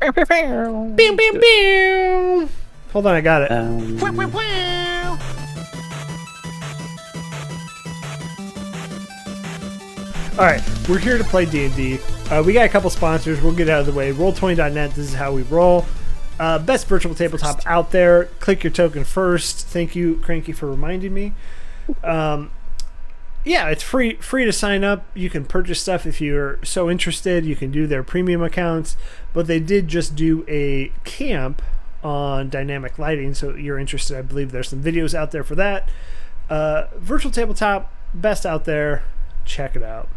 Pew, pew, pew. Hold on, I got it. All right, we're here to play D&D. We got a couple sponsors. We'll get out of the way. Roll20.net. This is how we roll. Best virtual tabletop out there. Click your token first. Thank you, Cranky, for reminding me. Yeah, it's free to sign up. You can purchase stuff if you're so interested. You can do their premium accounts. But they did just do a camp on dynamic lighting, so you're interested. I believe there's some videos out there for that. Virtual tabletop, best out there. Check it out.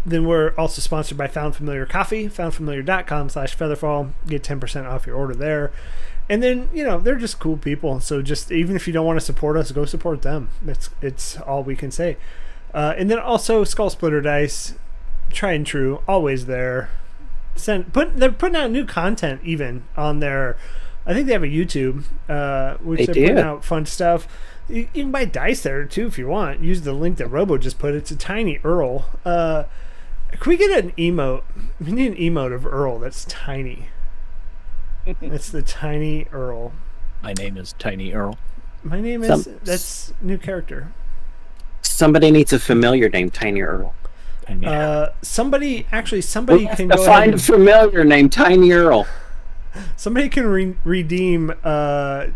Then we're also sponsored by Found Familiar Coffee, foundfamiliar.com/FeatherFall. Get 10% off your order there. And then, they're just cool people. So just, even if you don't want to support us, go support them. It's all we can say. And then also Skull Splitter Dice, tried and true, always there. They're putting out new content even on their, I think they have a YouTube, which they're putting out fun stuff. You can buy dice there too if you want. Use the link that Robo just put. It's a tiny Earl. Can we get an emote? We need an emote of Earl that's tiny. That's the tiny Earl. My name is Tiny Earl. My name is... That's new character. Somebody needs a familiar name, Tiny Earl. Somebody can go find a familiar name, Tiny Earl. Somebody can redeem that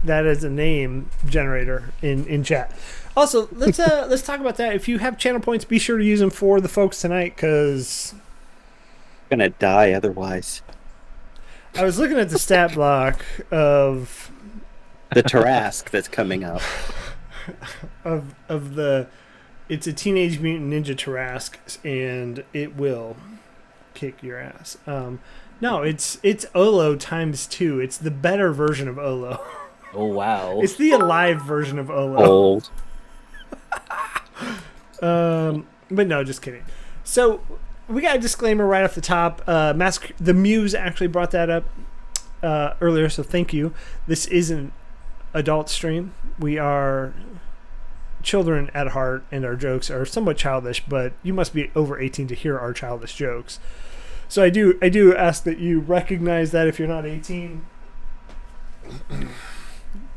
as a name generator in chat. Also, let's talk about that. If you have channel points, be sure to use them for the folks tonight, because I'm gonna die otherwise. I was looking at the stat block of the Tarask that's coming up. It's a Teenage Mutant Ninja Tarask, and it will kick your ass. No, it's Olo times 2. It's the better version of Olo. Oh wow! It's the alive version of Olo. Old. But no, just kidding. So we got a disclaimer right off the top. The Muse actually brought that up earlier, so thank you. This is an adult stream. We are children at heart, and our jokes are somewhat childish, but you must be over 18 to hear our childish jokes. So I do ask that you recognize that if you're not 18.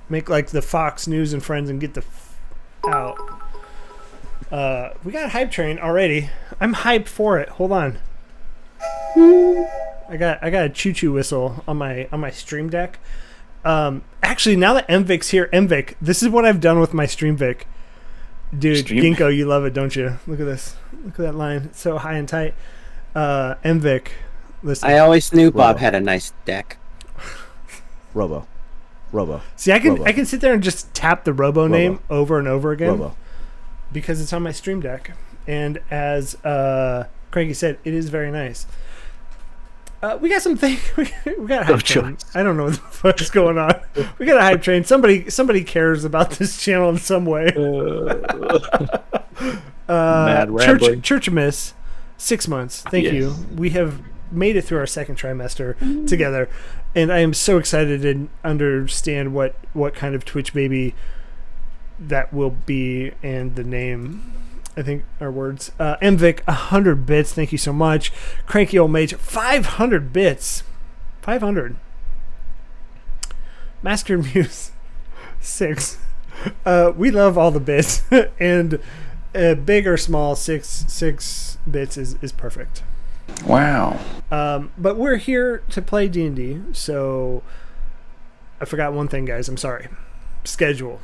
Make like the Fox News and Friends and get the out. We got a hype train already. I'm hyped for it. Hold on. I got a choo-choo whistle on my stream deck. Actually, now that MVic's here, MVic, this is what I've done with my stream Vic. Dude, Ginkgo, you love it, don't you? Look at this. Look at that line. It's so high and tight. MVic, listen. I always knew Bob had a nice deck. Robo. See, I can sit there and just tap the Robo name over and over again because it's on my stream deck. And as Cranky said, it is very nice. We got something. We got a hype train. I don't know what the fuck's going on. We got a hype train. Somebody cares about this channel in some way. Mad rambling. Church Miss, 6 months. Thank you. We have made it through our second trimester together, and I am so excited to understand what kind of Twitch baby that will be, and the name, I think, are words. MVic, 100 bits. Thank you so much. Cranky Old Mage, 500 bits. 500. Master Muse, 6. We love all the bits, and big or small, 6 bits is perfect. Wow. But we're here to play D&D, so I forgot one thing, guys. I'm sorry. Schedule.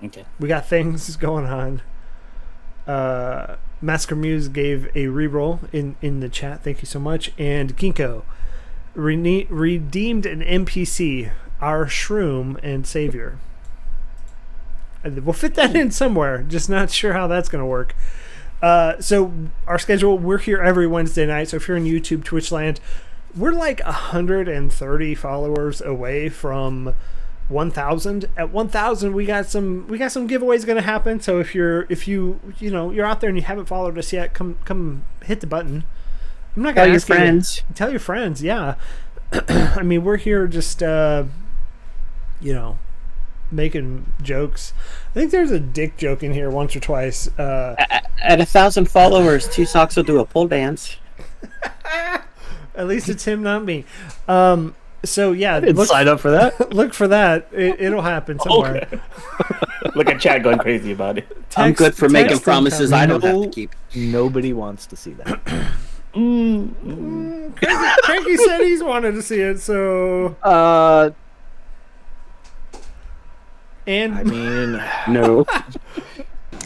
Okay. We got things going on. Masker Muse gave a reroll in the chat. Thank you so much. And Ginkgo redeemed an NPC, our shroom and savior. We'll fit that in somewhere. Just not sure how that's going to work. So our schedule, we're here every Wednesday night. So if you're in YouTube, Twitch land, we're like 130 followers away from 1,000. At 1,000, we got some giveaways going to happen. So if you're out there and you haven't followed us yet, come hit the button. I'm not going to ask you. Tell your friends. Yeah. I mean, we're here just making jokes. I think there's a dick joke in here once or twice. At 1,000 followers, 2 socks will do a pole dance. At least it's him, not me. So yeah, Didn't sign up for that. look for that. It'll happen somewhere. Okay. Look at Chad going crazy about it. I'm good for making text promises I don't have to keep. Nobody wants to see that. Cranky said he's wanted to see it, so and I mean, No.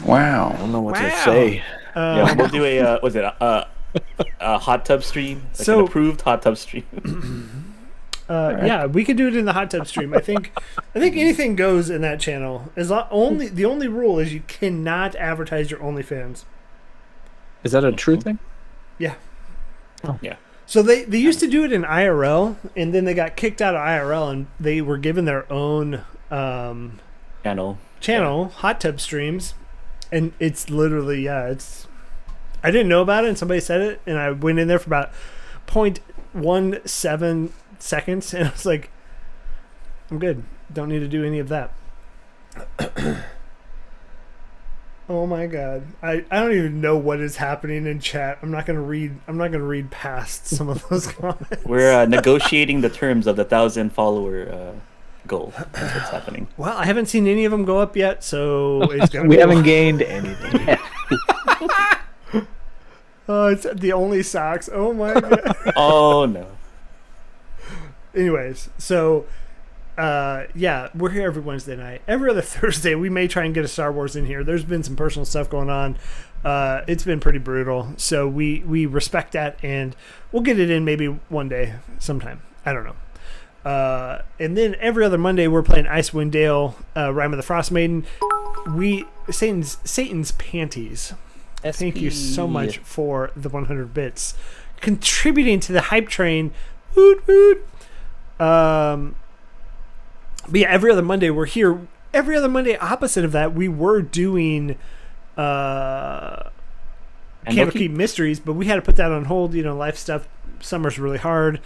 Wow. I don't know what to Wow. say. Yeah, we'll do a hot tub stream. Like So- an approved hot tub stream. yeah, we could do it in the hot tub stream. I think anything goes in that channel. The only rule is you cannot advertise your OnlyFans. Is that a true thing? Yeah. Yeah. So they used to do it in IRL, and then they got kicked out of IRL, and they were given their own channel, hot tub streams, and it's literally it's. I didn't know about it, and somebody said it, and I went in there for about 0.17 seconds, and I was like, I'm good. Don't need to do any of that. Oh my god. I don't even know what is happening in chat. I'm not gonna read past some of those comments. We're negotiating the terms of the 1,000 follower goal. That's what's happening. Well, I haven't seen any of them go up yet, so it's gonna We be haven't gained anything. Oh, it's the only socks. Oh my god. Oh no. Anyways, so yeah, we're here every Wednesday night. Every other Thursday, we may try and get a Star Wars in here. There's been some personal stuff going on. It's been pretty brutal, so we respect that, and we'll get it in maybe one day, sometime. I don't know. And then every other Monday, we're playing Icewind Dale, Rime of the Frost Maiden. Satan's Panties. Thank you so much for the 100 bits, contributing to the hype train. Woot woot. But yeah, every other Monday we're here. Every other Monday, opposite of that, we were doing Candlekeep Mysteries, but we had to put that on hold. You know, life stuff. Summer's really hard.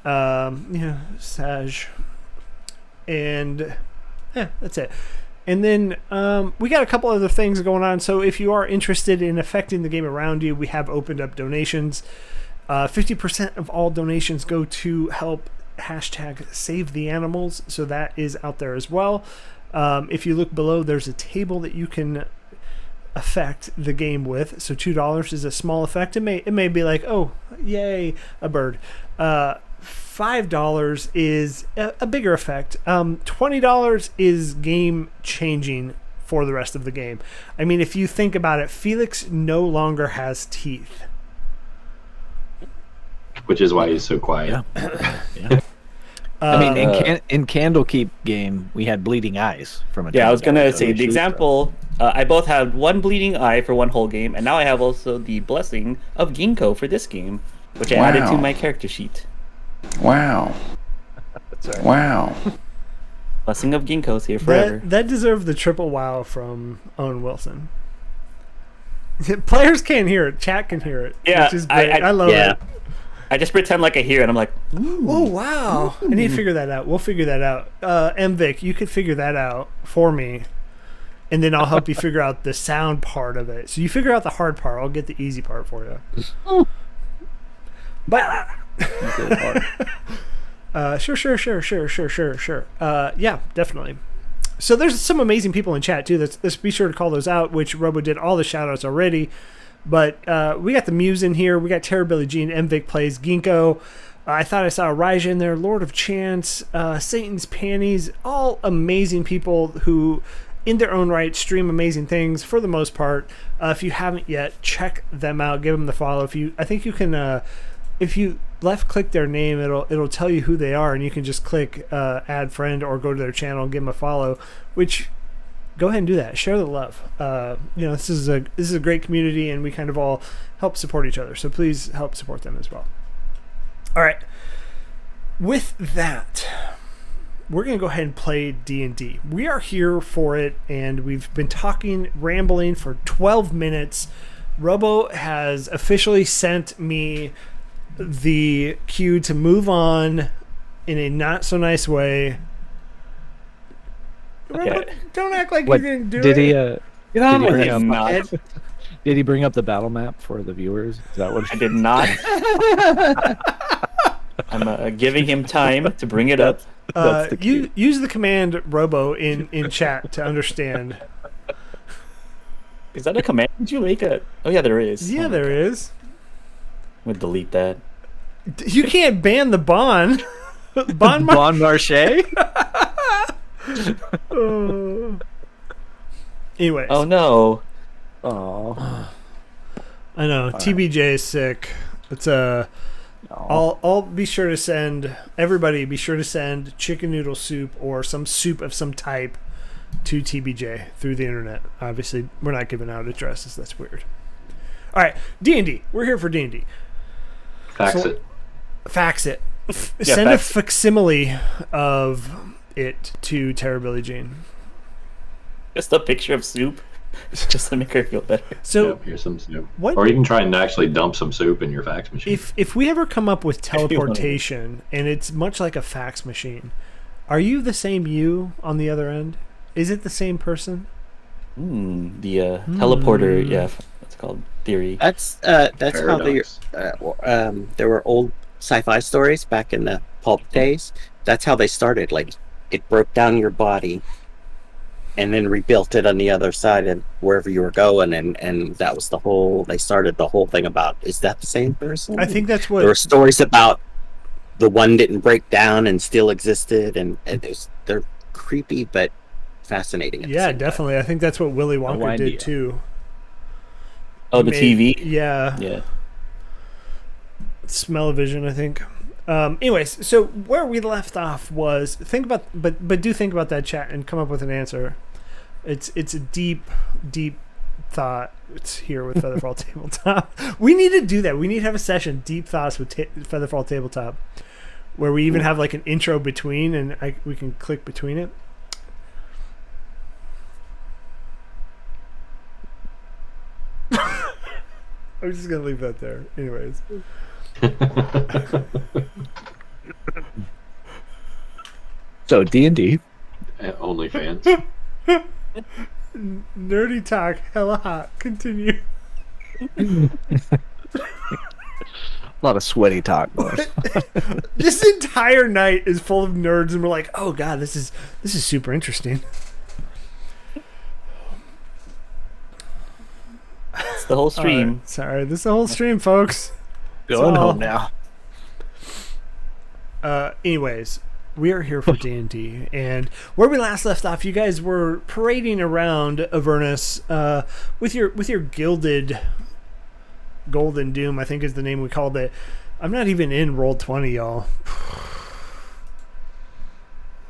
Sag. And yeah, that's it. And then we got a couple other things going on. So if you are interested in affecting the game around you, we have opened up donations. 50% of all donations go to help #save the animals. So that is out there as well. If you look below, there's a table that you can affect the game with. So $2 is a small effect. It may be like, oh, yay, a bird. $5 is a bigger effect. $20 is game changing for the rest of the game. I mean, if you think about it, Felix no longer has teeth. Which is why he's so quiet. Yeah. I mean, in Candlekeep game, we had bleeding eyes from a. Yeah, I was gonna say so the example. I both had one bleeding eye for one whole game, and now I have also the blessing of Ginkgo for this game, which I added to my character sheet. Wow. Wow. Blessing of Ginkgo's here forever. That deserved the triple wow from Owen Wilson. Players can't hear it. Chat can hear it. Yeah, which is great. I love it. I just pretend like I hear it. I'm like, ooh. Oh, wow. I need to figure that out. We'll figure that out. MVic, you could figure that out for me, and then I'll help you figure out the sound part of it. So you figure out the hard part. I'll get the easy part for you. But sure. Yeah, definitely. So there's some amazing people in chat too. Let's be sure to call those out, which Robo did all the shout outs already. But we got the Muse in here. We got Terra Jean, MVic plays Ginkgo. I thought I saw Raija in there, Lord of Chance, Satan's Panties, all amazing people who in their own right stream amazing things for the most part. If you haven't yet, check them out, give them the follow. I think you can if you left click their name, it'll tell you who they are, and you can just click add friend or go to their channel and give them a follow, which go ahead and do that. Share the love. This is a great community, and we kind of all help support each other. So please help support them as well. All right. With that, we're going to go ahead and play D&D. We are here for it, and we've been rambling for 12 minutes. Robo has officially sent me the cue to move on in a not so nice way. Robo, don't act like What, you didn't do did it. he? Get on Did he with bring it. not. Ed. Did he bring up the battle map for the viewers? Is that what? I did not. I'm giving him time to bring it up. That's the You cue. use the command robo in chat to understand. Is that a command? Did you make it? Oh yeah, there is. Yeah, there is. I'm gonna delete that. You can't ban the Bon. Bon. Bon Marché? Anyways. Oh no. Oh. I know. TBJ is sick. It's I'll be sure to send everybody. Be sure to send chicken noodle soup or some soup of some type to TBJ through the internet. Obviously, we're not giving out addresses. That's weird. All right, D&D. We're here for D&D. Fax it. Fax it. Yeah, Send fax a facsimile of it to Terrorbilly Jean. Just a picture of soup, just to make her feel better. So Yep, here's some soup. what? Or you can try and actually dump some soup in your fax machine. If we ever come up with teleportation and it's much like a fax machine, are you the same you on the other end? Is it the same person? The teleporter, yeah, that's called theory. That's how Paradox. there were old sci-fi stories back in the pulp days. That's how they started. Like, it broke down your body and then rebuilt it on the other side and wherever you were going, and that was they started the whole thing about, is that the same person? I think that's what. There were stories about the one didn't break down and still existed, and they're creepy but fascinating. At the Yeah, same time. definitely. I think that's what Willy Wonka idea. did too. Oh, the TV. Yeah. Yeah. Smell-o-vision, I think. Anyways, so where we left off was think about that chat and come up with an answer. It's a deep thought. It's here with FeatherFall Tabletop. We need to do that. We need to have a session, Deep Thoughts with FeatherFall Tabletop, where we even have like an intro between, and we can click between it. I'm just gonna leave that there. Anyways. So D&D. OnlyFans. Nerdy talk, hella hot. Continue. A lot of sweaty talk, boys. This entire night is full of nerds, and we're like, "Oh God, this is super interesting." It's the whole stream. All right, sorry, this is the whole stream, folks. Going all. home now. Anyways, we are here for D&D, and where we last left off, you guys were parading around Avernus with your gilded Golden Doom, I think is the name we called it. I'm not even in Roll20, y'all.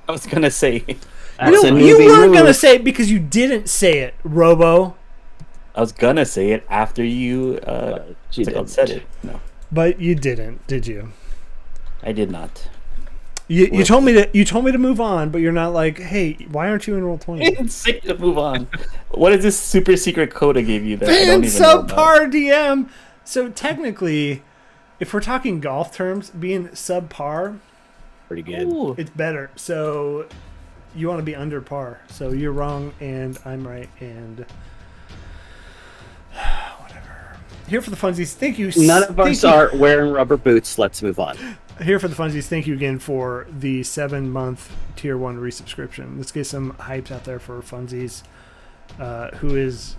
I was gonna say. You weren't gonna say it because you didn't say it, Robo. I was gonna say it after you said it. No, But you didn't, did you? I did not. You told me to move on, but you're not like, hey, why aren't you in Roll20? It's sick to move on. What is this super secret code I gave you that I Fan don't even know about? subpar DM. So technically, if we're talking golf terms, being subpar, Pretty good. Ooh. it's better. So you want to be under par. So you're wrong and I'm right, and whatever. Here for the funsies. Thank you. None of us are wearing rubber boots. Let's move on. Here for the funsies. Thank you again for the 7-month tier 1 resubscription. Let's get some hypes out there for funsies, who is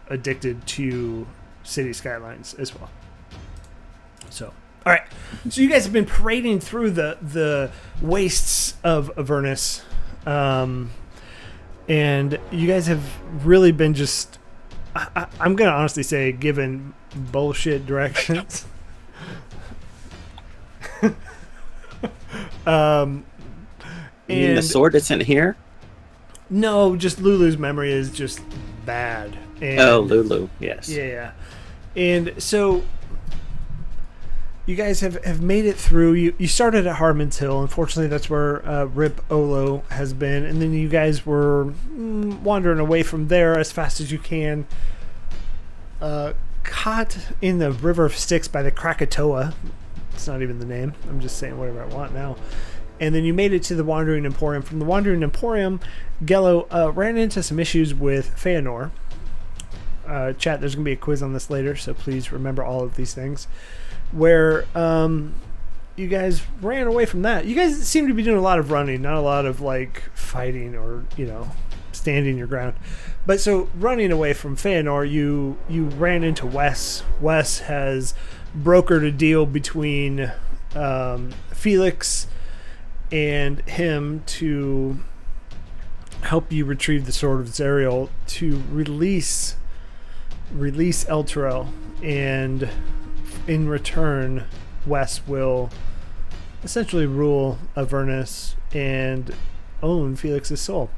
addicted to City Skylines as well. So, all right. So you guys have been parading through the wastes of Avernus, and you guys have really been just, I'm gonna honestly say, given bullshit directions. You mean the sword isn't here? No, just Lulu's memory is just bad. And, Oh, Lulu. Yes. Yeah. And so you guys have made it through. You started at Harmon's Hill. Unfortunately, that's where Rip Olo has been. And then you guys were wandering away from there as fast as you can. Caught in the River of Styx by the Krakatoa. It's not even the name. I'm just saying whatever I want now. and then you made it to the Wandering Emporium. From the Wandering Emporium, Gello ran into some issues with Feanor. Chat, there's going to be a quiz on this later, so please remember all of these things. Where you guys ran away from that. You guys seem to be doing a lot of running, not a lot of like fighting or, you know, standing your ground. But so running away from Feanor, you ran into Wes. Wes has brokered a deal between Felix and him to help you retrieve the Sword of Zariel to release El Terrell, and in return Wes will essentially rule Avernus and own Felix's soul.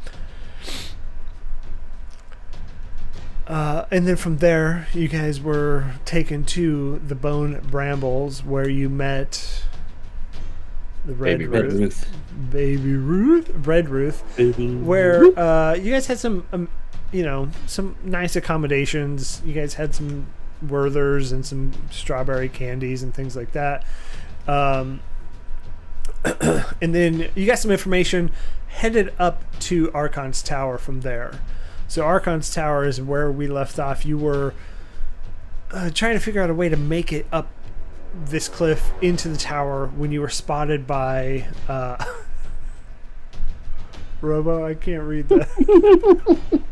And then from there, you guys were taken to the Bone Brambles, where you met the Red Ruth, where you guys had some, some nice accommodations. You guys had some Werthers and some strawberry candies and things like that. And then you got some information, headed up to Archon's Tower from there. So Archon's Tower is where we left off. You were trying to figure out a way to make it up this cliff into the tower when you were spotted by Robo. I can't read that.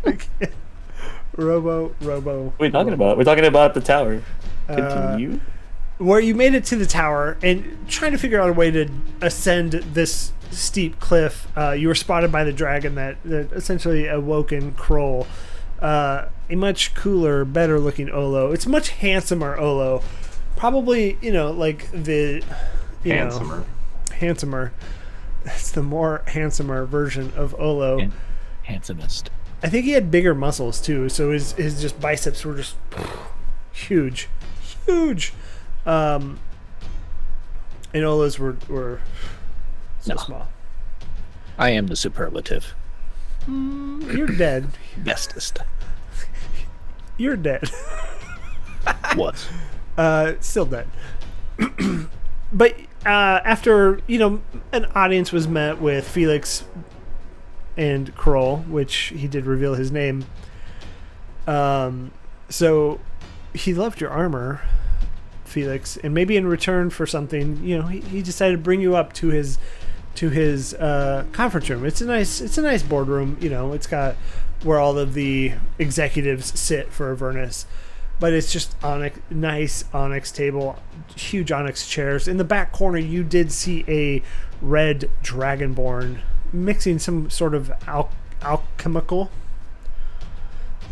I can't. Robo. What are you talking about? We're talking about the tower. Continue. Where you made it to the tower and trying to figure out a way to ascend this steep cliff. You were spotted by the dragon that essentially awoken Kroll. A much cooler, better looking Olo. It's much handsomer Olo. Probably, like the handsomer. It's the more handsomer version of Olo. Handsomest. I think he had bigger muscles too, so his just biceps were just huge. And Ola's were so small. I am the superlative. You're dead. Bestest. You're dead. Was. Still dead. But after, an audience was met with Felix and Kroll, which he did reveal his name. So he loved your armor, Felix, and maybe in return for something, he decided to bring you up to his conference room. It's a nice boardroom. It's got where all of the executives sit for Avernus. But it's just nice onyx table, huge onyx chairs. In the back corner, you did see a red dragonborn mixing some sort of alchemical.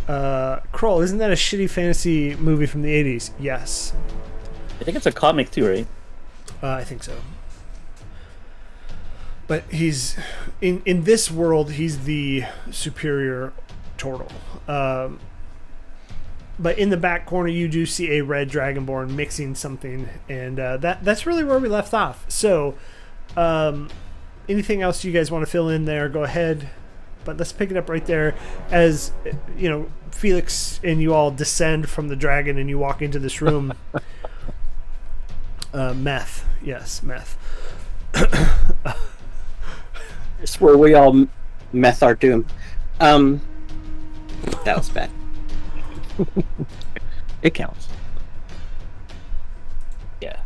Kroll, isn't that a shitty fantasy movie from the 80s? Yes. I think it's a comic too, right? I think so. But he's in this world, he's the superior turtle. But in the back corner, you do see a red dragonborn mixing something, and that's really where we left off. So, anything else you guys want to fill in there, go ahead. But let's pick it up right there as, Felix and you all descend from the dragon and you walk into this room. Meth. Yes, meth. It's where we all meth our doom. That was bad. It counts. Yeah.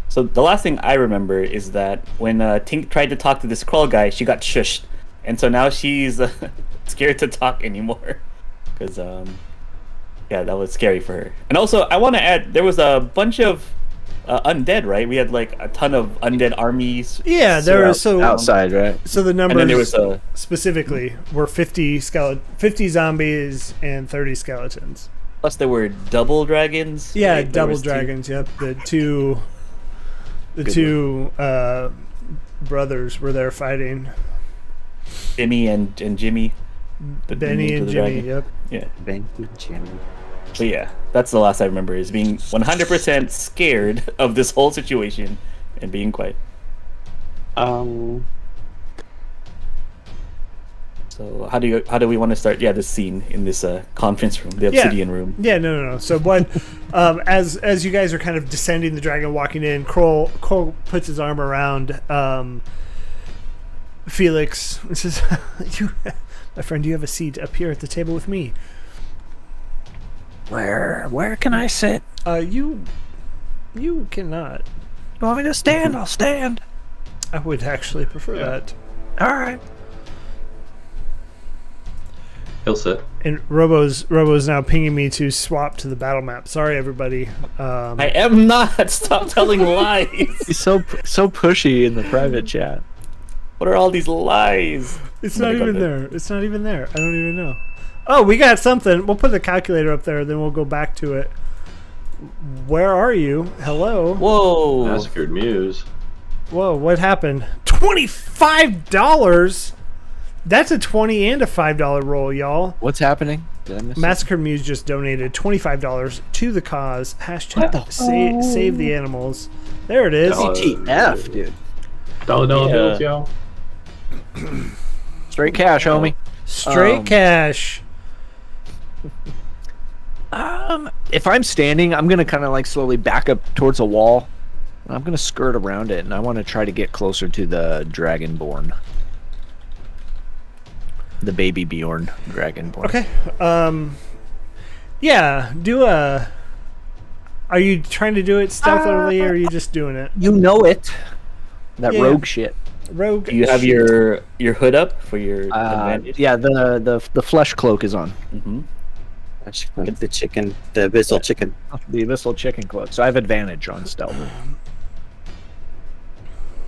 So the last thing I remember is that when Tink tried to talk to this Kroll guy, she got shushed, and so now she's scared to talk anymore. Because that was scary for her. And also, I want to add, there was a bunch of undead, right? We had like a ton of undead armies. Yeah, there was outside, right? So the numbers and then there was specifically were 50 zombies and 30 skeletons. Plus there were double dragons. Yeah, right? double dragons. Yep, the two brothers were there fighting. Jimmy and Jimmy. Benny and Jimmy. Yep. Yeah. Benny and Jimmy. But yeah, that's the last I remember, is being 100% scared of this whole situation and being quiet. So So how do we want to start? Yeah, this scene in this conference room, the obsidian room. Yeah, no. So what? As you guys are kind of descending the dragon, walking in, Kroll puts his arm around Felix and says, "My friend, you have a seat up here at the table with me." Where can I sit? You cannot. You want me to stand? I'll stand. I would actually prefer that. All right. He'll sit. And Robo's now pinging me to swap to the battle map. Sorry, everybody. I am not. Stop telling lies. He's so pushy in the private chat. What are all these lies? It's not even there. It's not even there. I don't even know. Oh, we got something. We'll put the calculator up there, then we'll go back to it. Where are you? Hello? Whoa. Massacred Muse. Whoa, what happened? $25? That's a $20 and a $5 roll, y'all. What's happening? Did I miss Massacre Muse just donated $25 to the cause. Hashtag save the animals. There it is. WTF, dude. Dollar bills, y'all. Straight cash, homie. Straight cash. If I'm standing, I'm gonna kind of like slowly back up towards a wall. I'm gonna skirt around it, and I want to try to get closer to the Dragonborn, the baby Bjorn Dragonborn. Okay. Yeah. Do a. Are you trying to do it stealthily, or are you just doing it? You know it. That Yeah. rogue shit. Rogue. Do you have your hood up for your advantage? Yeah, the flesh cloak is on. Mm-hmm. The chicken, the abyssal chicken. The abyssal chicken cloak. So I have advantage on stealth.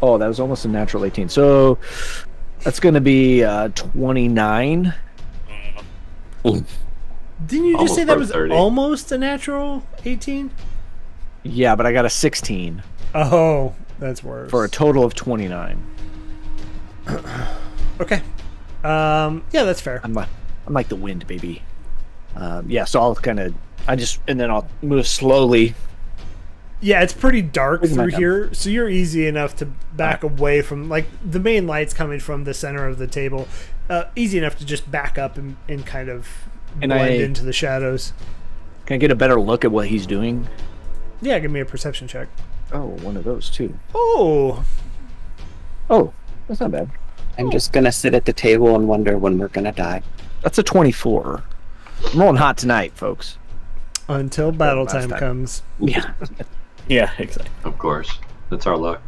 Oh, that was almost a natural 18. So that's going to be 29. Didn't you just Almost say that for was 30. almost a natural 18? Yeah, but I got a 16 Oh, that's worse. for a total of 29. Okay. Yeah, that's fair. I'm like the wind, baby. Yeah, so I'll and then I'll move slowly. Yeah, it's pretty dark Look at my through gun. here, so you're easy enough to back away from, like, the main light's coming from the center of the table. Easy enough to just back up and kind of And blend into the shadows. Can I get a better look at what he's doing? Yeah, give me a perception check. Oh, one of those too. Oh, That's not bad. I'm just gonna sit at the table and wonder when we're gonna die. That's a 24. I'm rolling hot tonight, folks. until battle last time time. comes. Yeah. Yeah, exactly. Of course. That's our luck.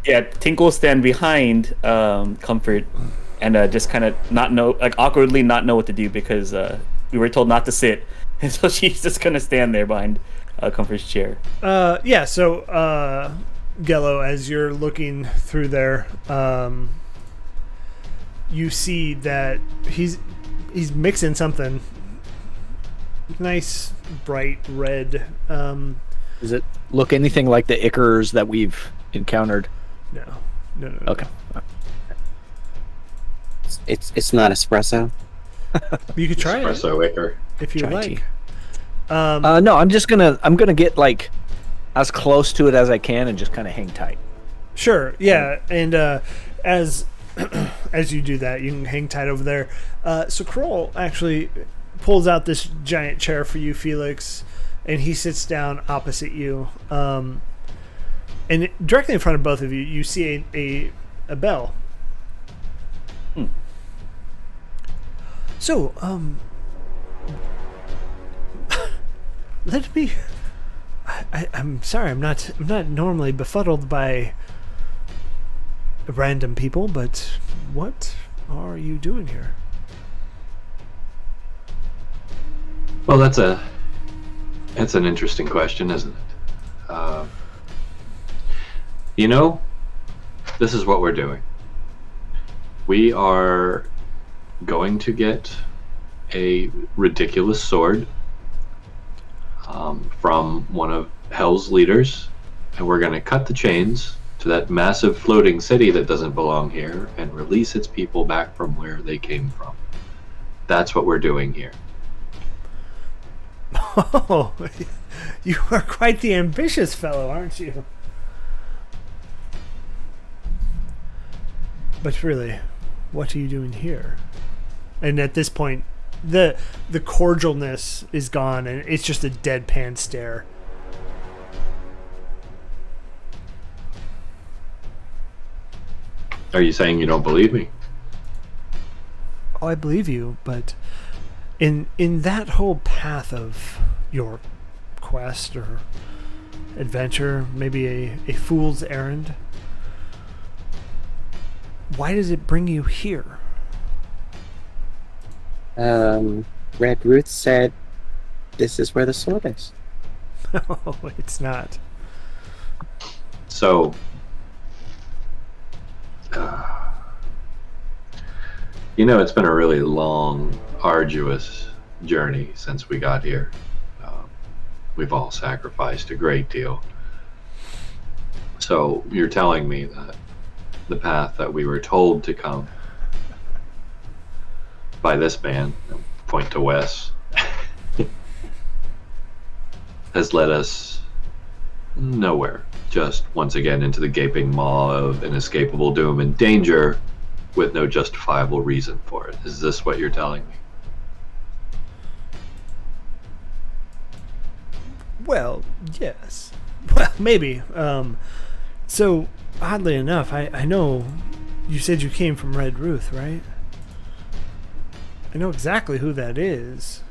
Yeah, Tink will stand behind Comfort and just kind of awkwardly not know what to do because we were told not to sit, and so she's just gonna stand there behind Comfort's chair. Yeah, so Gello, as you're looking through there, you see that he's mixing something nice, bright red. Does it look anything like the ichors that we've encountered? No. Okay. It's not espresso. You could try it Espresso Wicker. if you Try like. tea. No, I'm gonna get like as close to it as I can and just kind of hang tight. Sure, yeah, and as as you do that, you can hang tight over there. So Kroll actually pulls out this giant chair for you, Felix, and he sits down opposite you. And directly in front of both of you, you see a bell. So, let me. I'm sorry. I'm not normally befuddled by random people, but what are you doing here? Well, that's an interesting question, isn't it? This is what we're doing. We are going to get a ridiculous sword from one of Hell's leaders, and we're going to cut the chains to that massive floating city that doesn't belong here and release its people back from where they came from. That's what we're doing here. Oh, you are quite the ambitious fellow, aren't you? But really, what are you doing here? And at this point, the cordialness is gone, and it's just a deadpan stare. Are you saying you don't believe me? Oh, I believe you, but in that whole path of your quest or adventure, maybe a fool's errand, why does it bring you here? Red Ruth said this is where the sword is. No, it's not. So, it's been a really long, arduous journey since we got here. We've all sacrificed a great deal. So, you're telling me that the path that we were told to come by this man, point to Wes, has led us nowhere. Just once again into the gaping maw of inescapable doom and danger with no justifiable reason for it. Is this what you're telling me? Well, yes. Well, maybe. So, oddly enough, I know you said you came from Red Ruth, right? I know exactly who that is.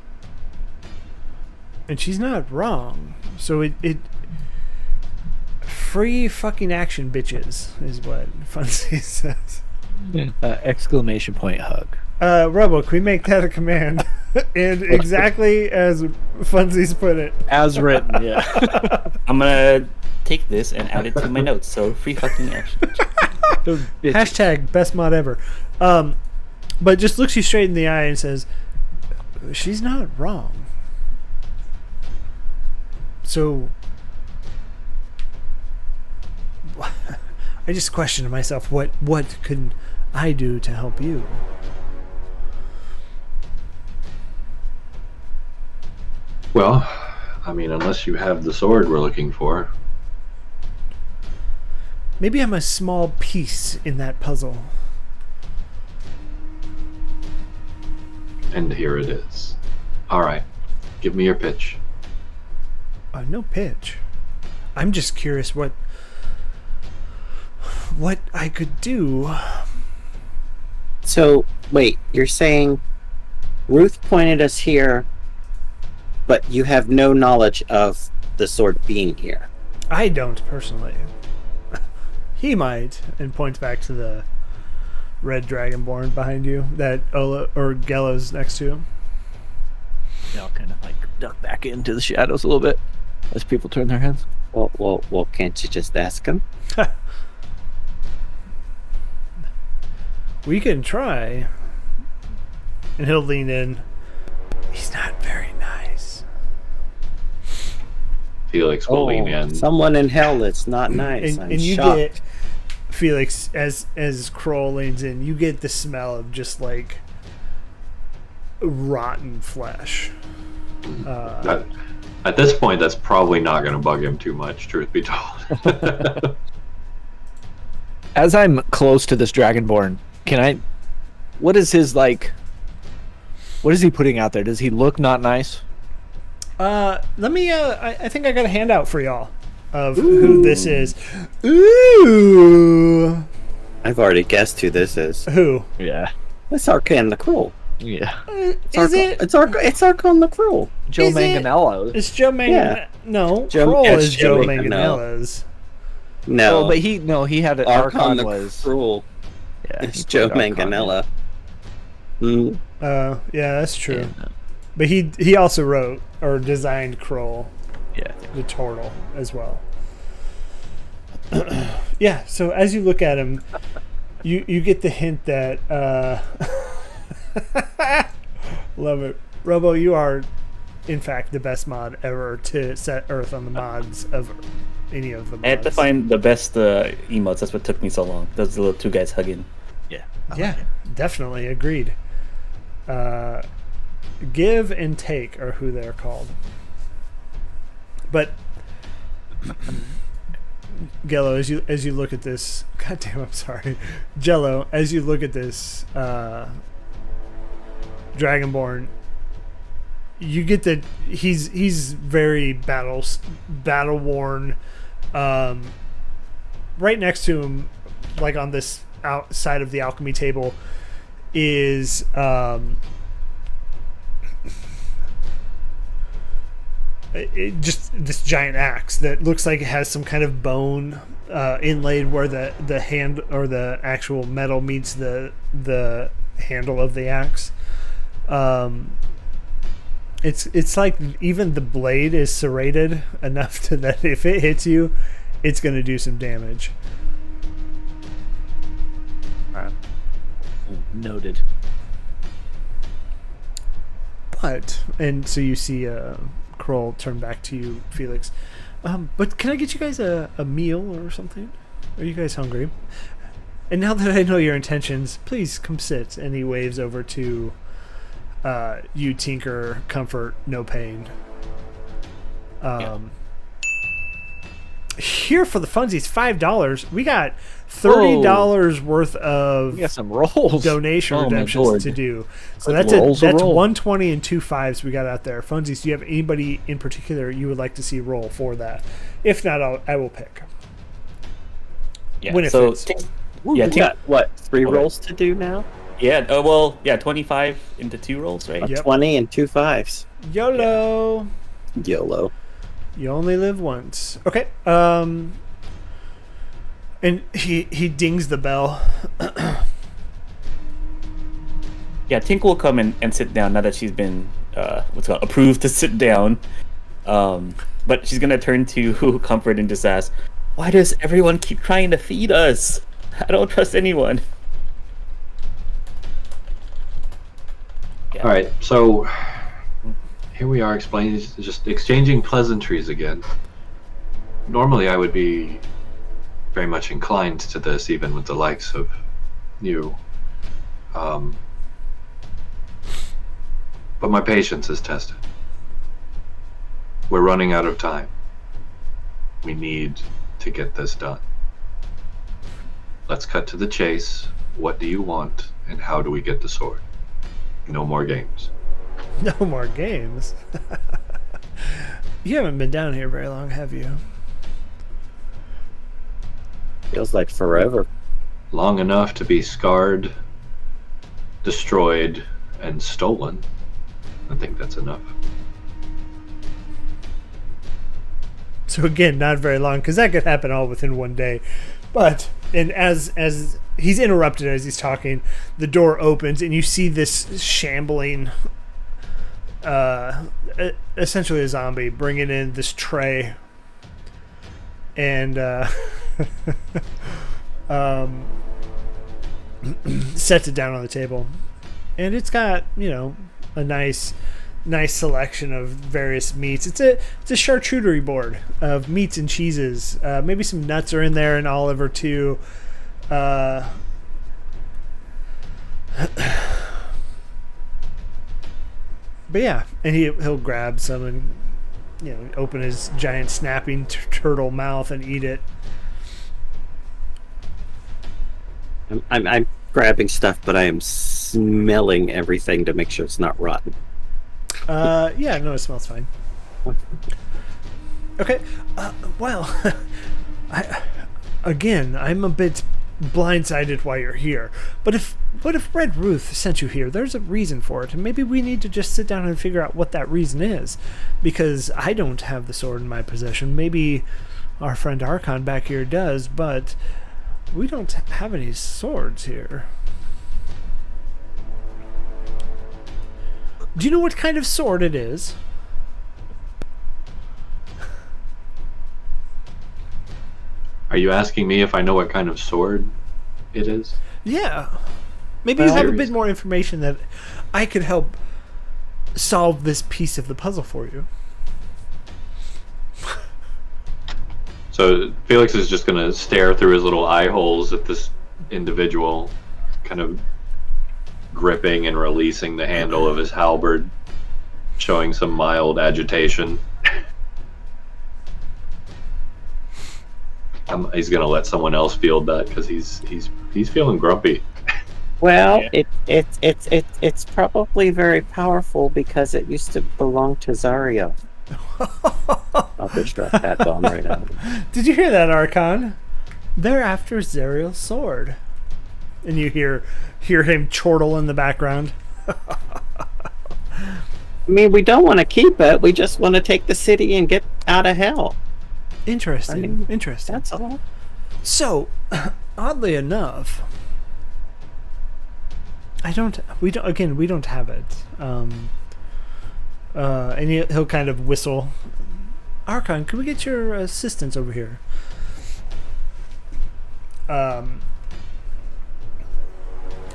And she's not wrong. So it free fucking action, bitches, is what Funzy says. Exclamation point hug. Robo, can we make that a command? And exactly as Funzy's put it. As written, yeah. I'm gonna take this and add it to my notes. So free fucking action. Hashtag best mod ever. But just looks you straight in the eye and says, she's not wrong. So I just questioned myself, what could I do to help you? Well, I mean, unless you have the sword we're looking for. Maybe I'm a small piece in that puzzle. And here it is. All right, give me your pitch. No pitch. I'm just curious what I could do. So, wait, you're saying Ruth pointed us here, but you have no knowledge of the sword being here? I don't, personally. He might, and points back to the red dragonborn behind you that Ola or Gello's next to him. I'll kind of like duck back into the shadows a little bit as people turn their heads. Well, can't you just ask him? We can try. And he'll lean in. He's not very nice. Felix will lean in. Someone in hell that's not nice. I'm and you shocked. get, Felix, as Kroll leans in, you get the smell of just like rotten flesh. At this point, that's probably not going to bug him too much, truth be told. As I'm close to this dragonborn, what is his like? What is he putting out there? Does he look not nice? Let me. I think I got a handout for y'all of who this is. Ooh. I've already guessed who this is. Who? Yeah. It's Arhkan the Cruel. Yeah. Is it? It's Arhkan the Cruel. Joe Is it? Manganiello. It's Joe Manganiello. Yeah. No, Joe- Kroll it's is Joe Joe Manganiello. Manganiello's. No, Oh, but he had it. Arhkan Archon the was. Cruel. Yeah, It's he Joe played Archon, Manganiello. Mm. Yeah, that's true. Yeah. But he also wrote or designed Kroll, Yeah. the turtle, as well. Yeah. So as you look at him, you get the hint that. Love it, Robo. You are, in fact, the best mod ever to set Earth on the mods of any of the mods. I had to find the best emotes. That's what took me so long. Those little two guys hugging. Yeah. Yeah, definitely agreed. Give and take are who they're called. But Gello, as you look at this, God damn, I'm sorry, Jello, as you look at this Dragonborn, you get that he's very battle worn. Right next to him, like on this outside of the alchemy table, is just this giant axe that looks like it has some kind of bone inlaid where the hand or the actual metal meets the handle of the axe. It's like even the blade is serrated enough to that if it hits you, it's going to do some damage. Noted. But, and so you see Kroll turn back to you, Felix. But can I get you guys a meal or something? Are you guys hungry? And now that I know your intentions, please come sit. And he waves over to you, Tinker, Comfort, No Pain. Here for the funsies, $5. We got $30 worth of We got some rolls. donation Oh, my redemptions lord. to do. So Like that's rolls that's of roll. 120 and 2 5s we got out there. Funsies, do you have anybody in particular you would like to see roll for that? If not, I will pick. Yeah. When it so fits. We got what, 3 rolls to do now? yeah. 25 into 2 rolls, right? Yep. 20 and 2 5s. YOLO. YOLO. You only live once. Okay. And he dings the bell. Yeah, Tink will come and sit down now that she's been approved to sit down. But she's gonna turn to Comfort and just ask, "Why does everyone keep trying to feed us? I don't trust anyone." Yeah. All right, so here we are exchanging pleasantries again. Normally, I would be very much inclined to this, even with the likes of you. But my patience is tested. We're running out of time. We need to get this done. Let's cut to the chase. What do you want, and how do we get the sword? No more games. No more games. You haven't been down here very long, have you? Feels like forever. Long enough to be scarred, destroyed, and stolen. I think that's enough. So again, not very long, because that could happen all within one day. But, and as he's interrupted as he's talking, the door opens and you see this shambling, essentially a zombie, bringing in this tray and sets it down on the table. And it's got, a nice selection of various meats. It's a charcuterie board of meats and cheeses. Maybe some nuts are in there, an olive or two. But yeah, and he'll grab some and open his giant snapping turtle mouth and eat it. I'm grabbing stuff, but I am smelling everything to make sure it's not rotten. Yeah, no, it smells fine. Okay, well, I'm a bit blindsided why you're here. But if Red Ruth sent you here, there's a reason for it, and maybe we need to just sit down and figure out what that reason is. Because I don't have the sword in my possession. Maybe our friend Arhkan back here does, but we don't have any swords here. Do you know what kind of sword it is? Are you asking me if I know what kind of sword it is? Yeah. Maybe you have a bit more information that I could help solve this piece of the puzzle for you. So Felix is just going to stare through his little eye holes at this individual, kind of gripping and releasing the handle of his halberd, showing some mild agitation. He's gonna let someone else field that because he's feeling grumpy. Well, Yeah. it's probably very powerful because it used to belong to Zario. I'll just drop that bomb right out. Did you hear that, Archon? They're after Zariel's sword. And you hear him chortle in the background. I mean, we don't want to keep it. We just want to take the city and get out of hell. Interesting. I mean, Interesting. That's all. So, oddly enough, we don't have it. And he'll kind of whistle. Archon, can we get your assistance over here?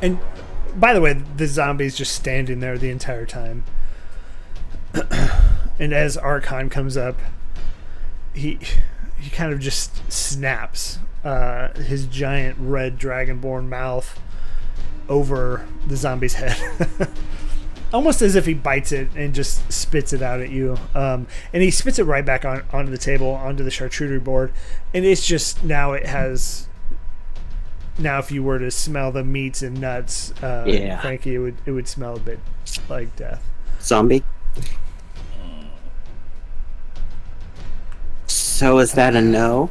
And by the way, the zombie's just standing there the entire time. And as Archon comes up, he kind of just snaps his giant red dragonborn mouth over the zombie's head. Almost as if he bites it and just spits it out at you. And he spits it right back onto the table, onto the charcuterie board. And it's just, now if you were to smell the meats and nuts, Frankie, it would smell a bit like death. Zombie? So is that a no?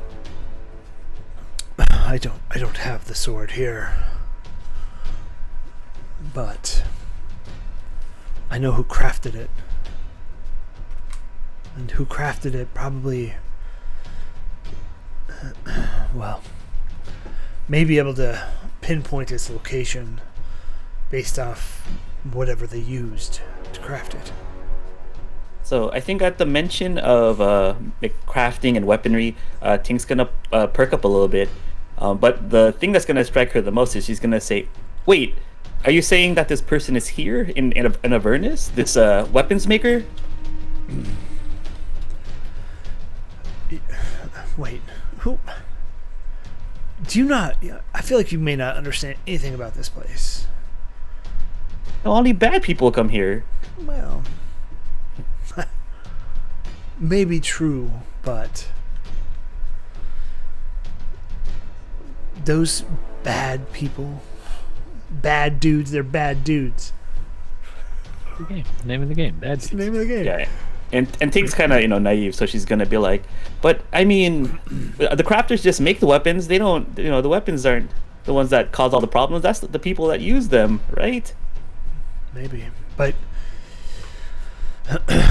I don't have the sword here. But I know who crafted it. And who crafted it probably, well, may be able to pinpoint its location based off whatever they used to craft it. So I think at the mention of crafting and weaponry, Tink's gonna perk up a little bit. But the thing that's gonna strike her the most is she's gonna say, "Wait, are you saying that this person is here in Avernus? This weapons maker?" Wait, who? Do you not? I feel like you may not understand anything about this place. Only bad people come here. Well, maybe true, but those bad people, bad dudes, they're bad dudes. Okay, name of the game. Bad That's the name of the game. Yeah. And Tink's kind of naive, so she's gonna be like, "But I mean, the crafters just make the weapons. They don't, the weapons aren't the ones that cause all the problems. That's the people that use them, right?" Maybe, but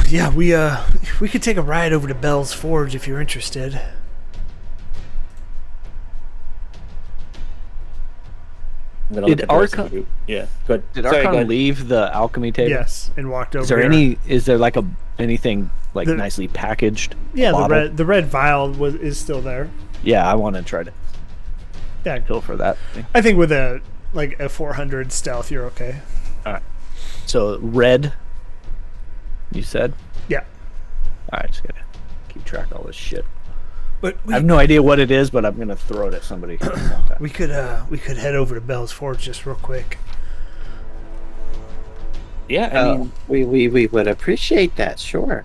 yeah, we could take a ride over to Bell's Forge if you're interested. I'm gonna Did look at the rest of the Archon- group. Yeah, good. Did Sorry, go Archon ahead. leave the alchemy table? Yes, and walked over. Is there here. is there like anything like The- nicely packaged? Yeah, bottle? the red vial is still there. Yeah, I want to try to Yeah, kill for that thing. I think with a 400 stealth, you're okay. So red, you said? Yeah, All right, just gotta keep track of all this shit. but I have no idea what it is, but I'm gonna throw it at somebody. we could head over to Bell's Forge just real quick. Yeah, I mean, We would appreciate that, sure.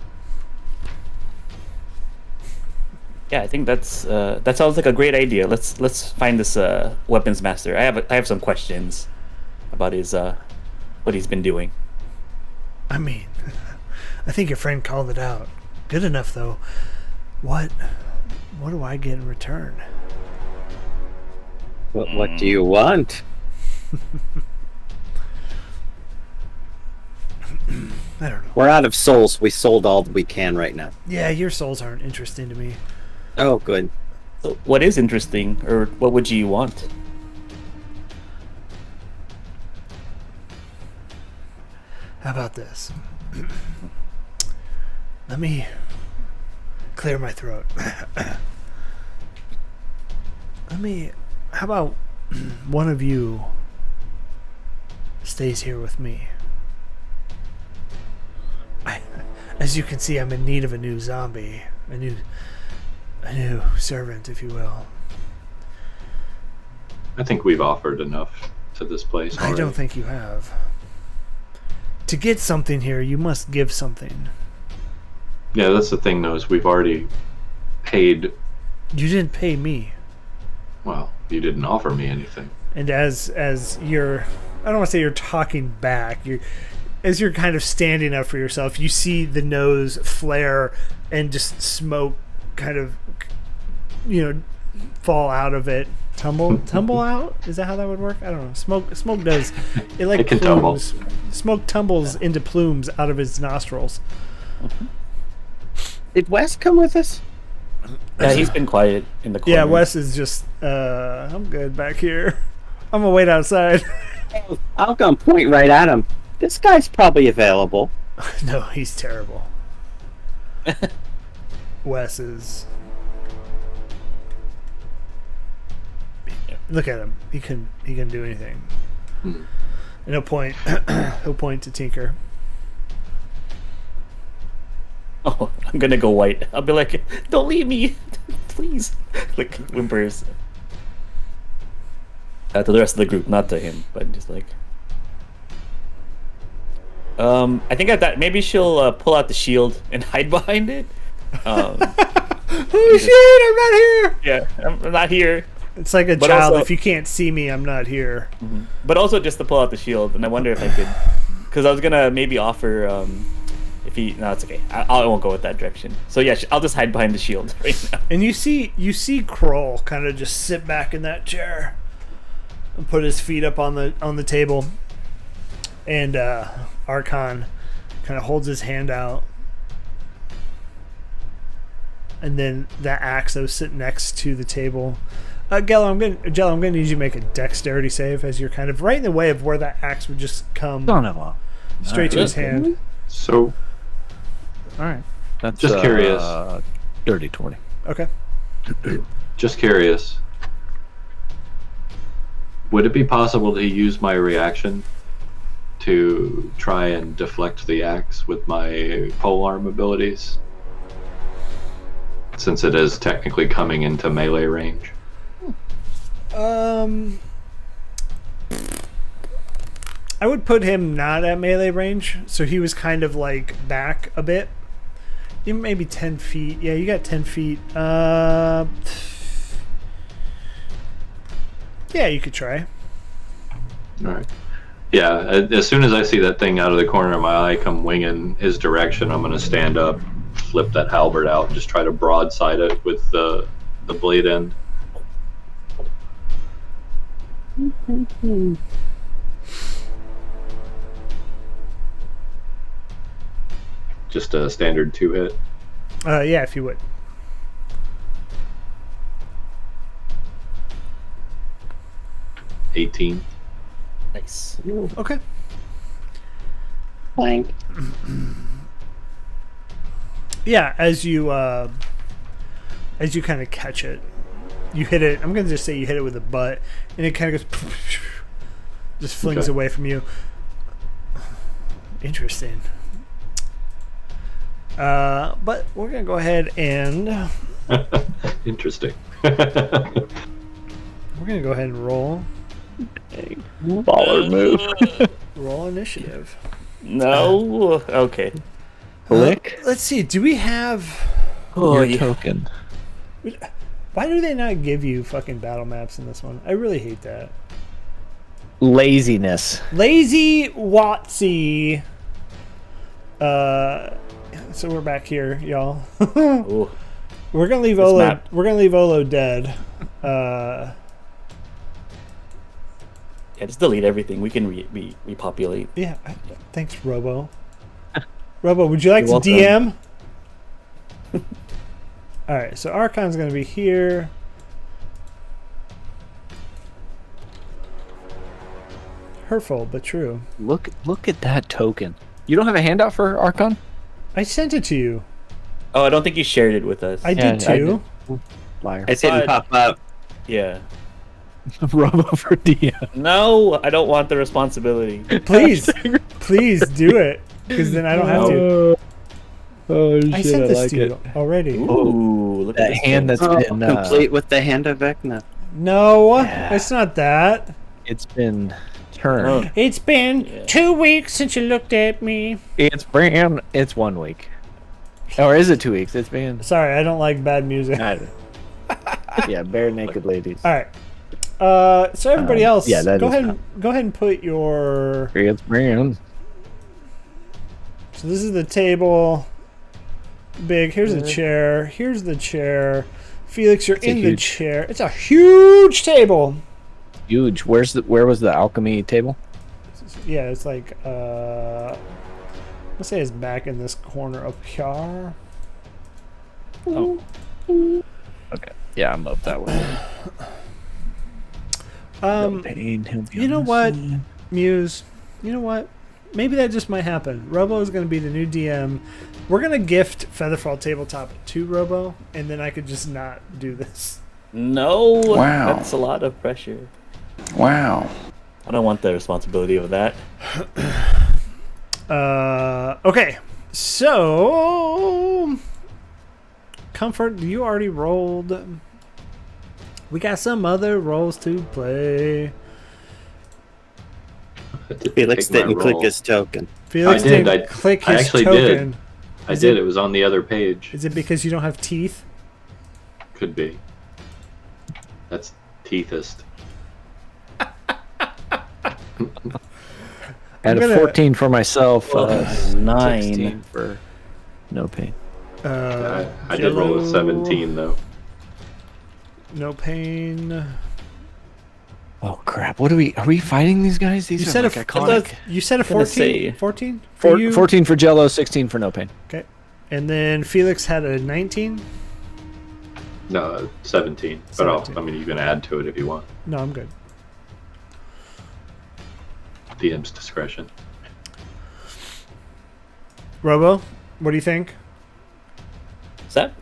yeah, I think that sounds like a great idea. Let's find this weapons master. I have some questions about his what he's been doing. I mean, I think your friend called it out. Good enough though. What do I get in return? What do you want? I don't know. We're out of souls. We sold all that we can right now. Yeah, your souls aren't interesting to me. Oh, good. So what is interesting, or what would you want? How about this? Let me clear my throat. How about one of you stays here with me? As you can see, I'm in need of a new zombie, a new servant, if you will. I think we've offered enough to this place already. I don't think you have. To get something here, you must give something. Yeah, that's the thing, though, is we've already paid. You didn't pay me. Well, you didn't offer me anything. And as you're, I don't want to say you're talking back, as you're kind of standing up for yourself, you see the nose flare and just smoke kind of, fall out of it. Tumble out? Is that how that would work? I don't know. Smoke does. It like It can plumes. tumble. Smoke tumbles into plumes out of his nostrils. Did Wes come with us? Yeah, he's been quiet in the corner. Yeah, Wes is just, I'm good back here. I'm gonna wait outside. I'll go point right at him. This guy's probably available. No, he's terrible. Wes is. Look at him. He can do anything. And he'll point. He'll point to Tinker. Oh, I'm gonna go white. I'll be like, don't leave me, please. Like whimpers. To the rest of the group, not to him, but just like. I think I thought maybe she'll pull out the shield and hide behind it. Oh shit! I'm not here. Yeah, I'm not here. It's like a But child. also- If you can't see me, I'm not here. But also just to pull out the shield, and I wonder if I could, because I was gonna maybe offer if he. No, it's okay. I won't go with that direction. So yeah, I'll just hide behind the shield right now. And you see Kroll kind of just sit back in that chair and put his feet up on the table, and Arhkan kind of holds his hand out, and then that axe that was sitting next to the table. Jello, I'm gonna need you to make a dexterity save as you're kind of right in the way of where that axe would just come Son of a. straight to his hand. So, All right. That's Just curious. Dirty 20. Okay. just curious. Would it be possible to use my reaction to try and deflect the axe with my polearm abilities? Since it is technically coming into melee range. I would put him not at melee range, so he was kind of like back a bit. Even maybe 10 feet. Yeah, you got 10 feet. Yeah, you could try. Alright. Yeah, as soon as I see that thing out of the corner of my eye come winging his direction, I'm going to stand up, flip that halberd out, and just try to broadside it with the blade end. Just a standard 2-hit. Yeah, if you would. $18. Nice. Okay. Blank. Yeah, as you kind of catch it, you hit it. I'm gonna just say you hit it with the butt, and it kind of goes, just flings Okay. away from you. Interesting. But we're gonna go ahead and Interesting. we're gonna go ahead and roll Baller move. roll initiative. No. Okay. Click. Let's see. Do we have? Your yeah. token. Why do they not give you fucking battle maps in this one? I really hate that. Laziness. Lazy Watsy. So we're back here, y'all. Ooh. We're gonna leave This Olo. map. We're gonna leave Olo dead. Yeah, just delete everything. We can repopulate. Yeah. Thanks, Robo. Robo, would you like You're to DM? All right. So Archon's gonna be here. Hurtful, but true. Look at that token. You don't have a handout for Archon? I sent it to you. Oh, I don't think you shared it with us. I did too. Liar. It didn't But- pop up. Yeah. Robo for DM. No, I don't want the responsibility. Please, please do it, because then I don't have to. Oh shit! I sent this to you already. Ooh, look at That this hand thing. that's been Complete with the hand of Vecna. No, Yeah. it's not that. it's been turned. It's been Yeah. 2 weeks since you looked at me. It's 1 week. Or is it 2 weeks? It's been Sorry, I don't like bad music. Yeah, bare naked ladies. All right. So everybody else, yeah, that go is ahead and put your. It's brilliant. So this is the table. Big. Here's a chair. Here's the chair. Felix, you're in the chair. It's a huge table. Huge. Where was the alchemy table? Yeah, it's like let's say it's back in this corner up here. Oh. Okay. Yeah, I'm up that way. You know what, Muse? You know what? Maybe that just might happen. Robo is going to be the new DM. We're going to gift FeatherFall Tabletop to Robo, and then I could just not do this. No. Wow. That's a lot of pressure. Wow. I don't want the responsibility of that. Okay. So, Comfort, you already rolled. We got some other roles to play. Felix didn't click his token. Felix I did. didn't click his I actually token. did. I did. It was on the other page. Is it because you don't have teeth? Could be. That's teethist. Had a 14 for myself. 9 16 for no pain. I did roll a 17 though. No pain. Oh crap! What are we fighting these guys? These You are said like iconic. You said a Gonna 14? say- 14? For you? 14 for Jello, 16 for no pain. Okay. And then Felix had a 19? No, 17. But 17. you can add to it if you want. No, I'm good. DM's discretion. Robo, what do you think? Is that?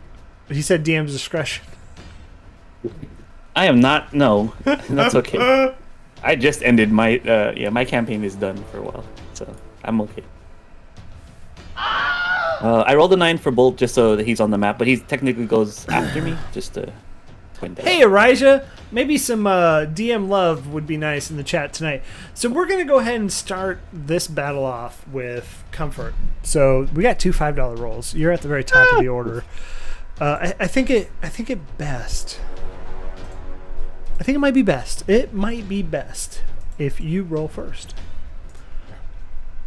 He said DM's discretion. I am not. No, that's okay. I just ended my. My campaign is done for a while, so I'm okay. I rolled a 9 for Bolt just so that he's on the map, but he technically goes after me just to point that Hey, out. Arijah, maybe some DM love would be nice in the chat tonight. So we're going to go ahead and start this battle off with Comfort. So we got two $5 rolls. You're at the very top of the order. I think it best. I think it might be best. It might be best if you roll first.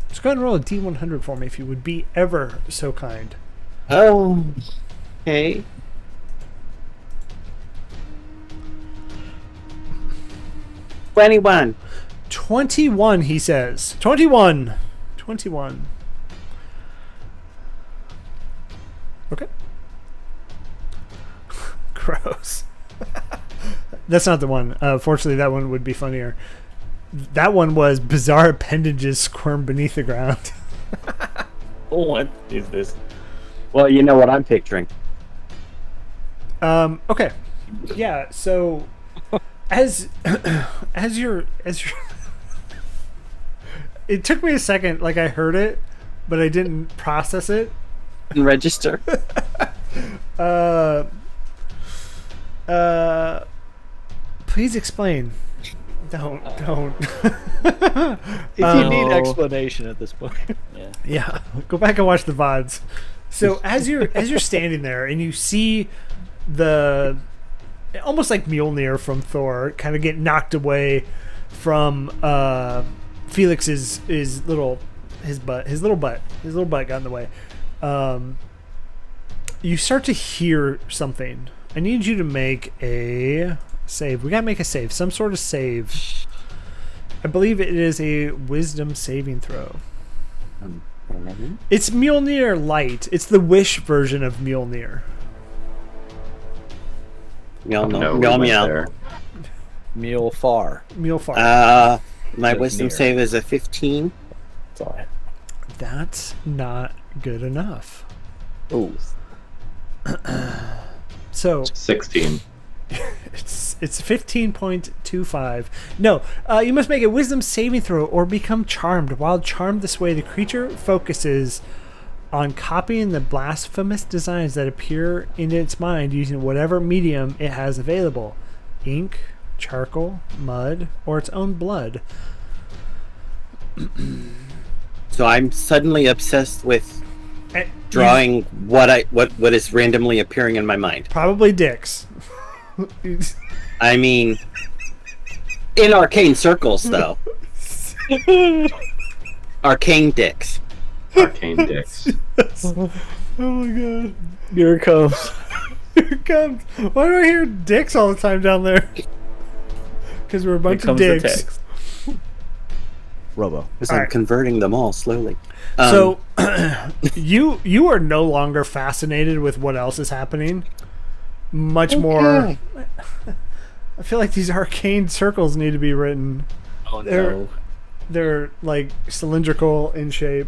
Just go ahead and roll a D100 for me if you would be ever so kind. Oh, okay. $21. 21, he says. 21. Okay. Gross. That's not the one. Fortunately, that one would be funnier. That one was bizarre appendages squirm beneath the ground. What is this? Well, you know what I'm picturing. Okay. Yeah, so as you're it took me a second, like I heard it, but I didn't process it. And register. Please explain. Don't. If you need explanation at this point. Yeah. Yeah, go back and watch the VODs. So as you're standing there and you see the almost like Mjolnir from Thor kind of get knocked away from Felix's little butt got in the way. You start to hear something. I need you to make a save. We gotta make a save, some sort of save. I believe it is a wisdom saving throw. It's Mjolnir Light. It's the Wish version of Mjolnir. Meow. Meal far. Mjolnir. My Just wisdom near. save is a 15. That's all I have. That's not good enough. Oh. So 16. it's 15.25. No, you must make a wisdom saving throw or become charmed. While charmed this way, the creature focuses on copying the blasphemous designs that appear in its mind using whatever medium it has available: ink, charcoal, mud, or its own blood. So I'm suddenly obsessed with And drawing what is randomly appearing in my mind. probably dicks. I mean, in arcane circles, though. Arcane dicks. Arcane dicks. Oh my god. Here it comes. Here it comes. Why do I hear dicks all the time down there? Because we're a bunch of comes the dicks. text. Robo. Because All I'm right. converting them all slowly. So you are no longer fascinated with what else is happening. Much more. I feel like these arcane circles need to be written. Oh They're- no. They're like cylindrical in shape.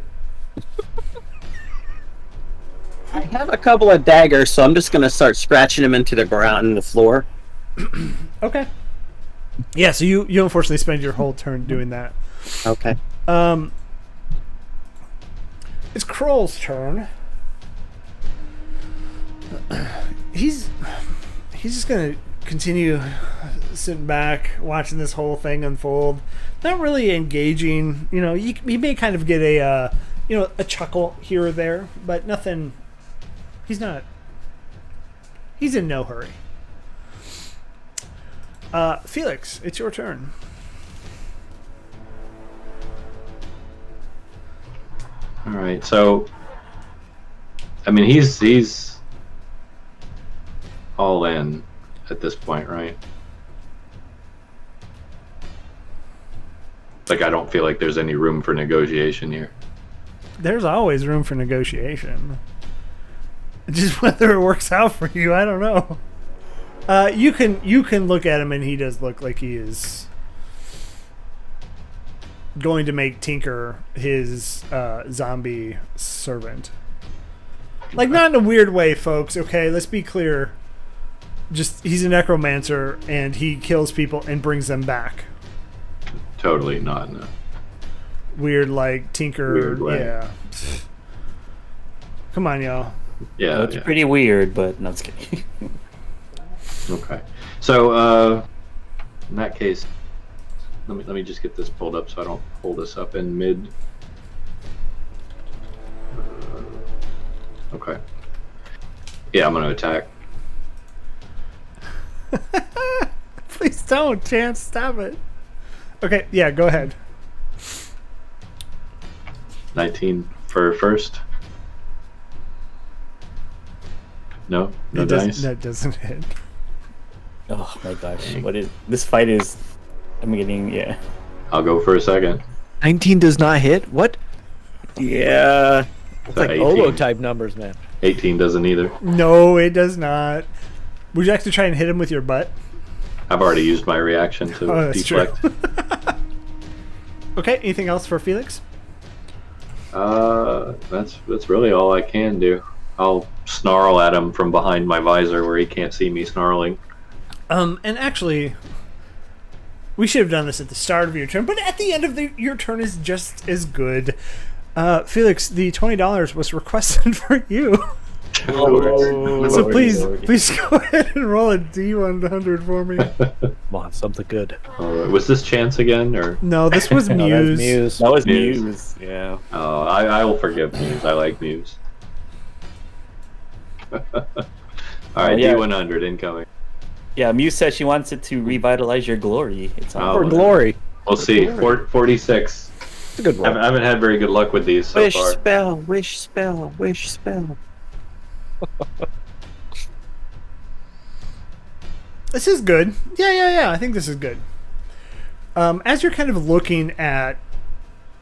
I have a couple of daggers, so I'm just going to start scratching them into the ground and the floor. Okay. Yeah, so you unfortunately spend your whole turn doing that. Okay. It's Kroll's turn. He's just gonna continue sitting back, watching this whole thing unfold. Not really engaging. You know, you may kind of get a a chuckle here or there, but nothing. He's in no hurry. Felix, it's your turn. All right, so I mean he's all in at this point, right? Like I don't feel like there's any room for negotiation here. There's always room for negotiation. Just whether it works out for you, I don't know. You can look at him and he does look like he is going to make Tinker his zombie servant. Like, not in a weird way, folks, okay? Let's be clear. Just, he's a necromancer and he kills people and brings them back. Totally not in a Weird, like, Tinker. Weird way. Yeah. Come on, y'all. yeah. Well, it's yeah. pretty weird, but no, I'm just kidding. Okay. So in that case, let me just get this pulled up so I don't pull this up in mid. Okay. Yeah, I'm gonna attack. Please don't, Chance. Stop it. Okay, yeah, go ahead. 19 for first. No It dice. doesn't, that doesn't hit. Oh my gosh, what is this fight is? I'm getting I'll go for a second. 19 does not hit? What? Yeah. It's So like 18. Olo type numbers, man. 18 doesn't either. No, it does not. Would you actually try and hit him with your butt? I've already used my reaction to Oh, that's true. deflect. Okay, anything else for Felix? That's really all I can do. I'll snarl at him from behind my visor where he can't see me snarling. And actually, we should have done this at the start of your turn, but at the end of your turn is just as good. Felix, the $20 was requested for you. So please go ahead and roll a D100 for me. Come on, something good. Was this Chance again, or? No, this was No, that's Muse. Muse. that was Muse. Muse. Yeah. Oh, I will forgive Muse. I like Muse. All right, yeah. D100 incoming. Yeah, Muse says she wants it to revitalize your glory. It's on. Oh. For glory. We'll see. 46. It's a good I roll. haven't had very good luck with these so Wish far. spell, wish spell, wish spell. This is good. Yeah. I think this is good. As you're kind of looking at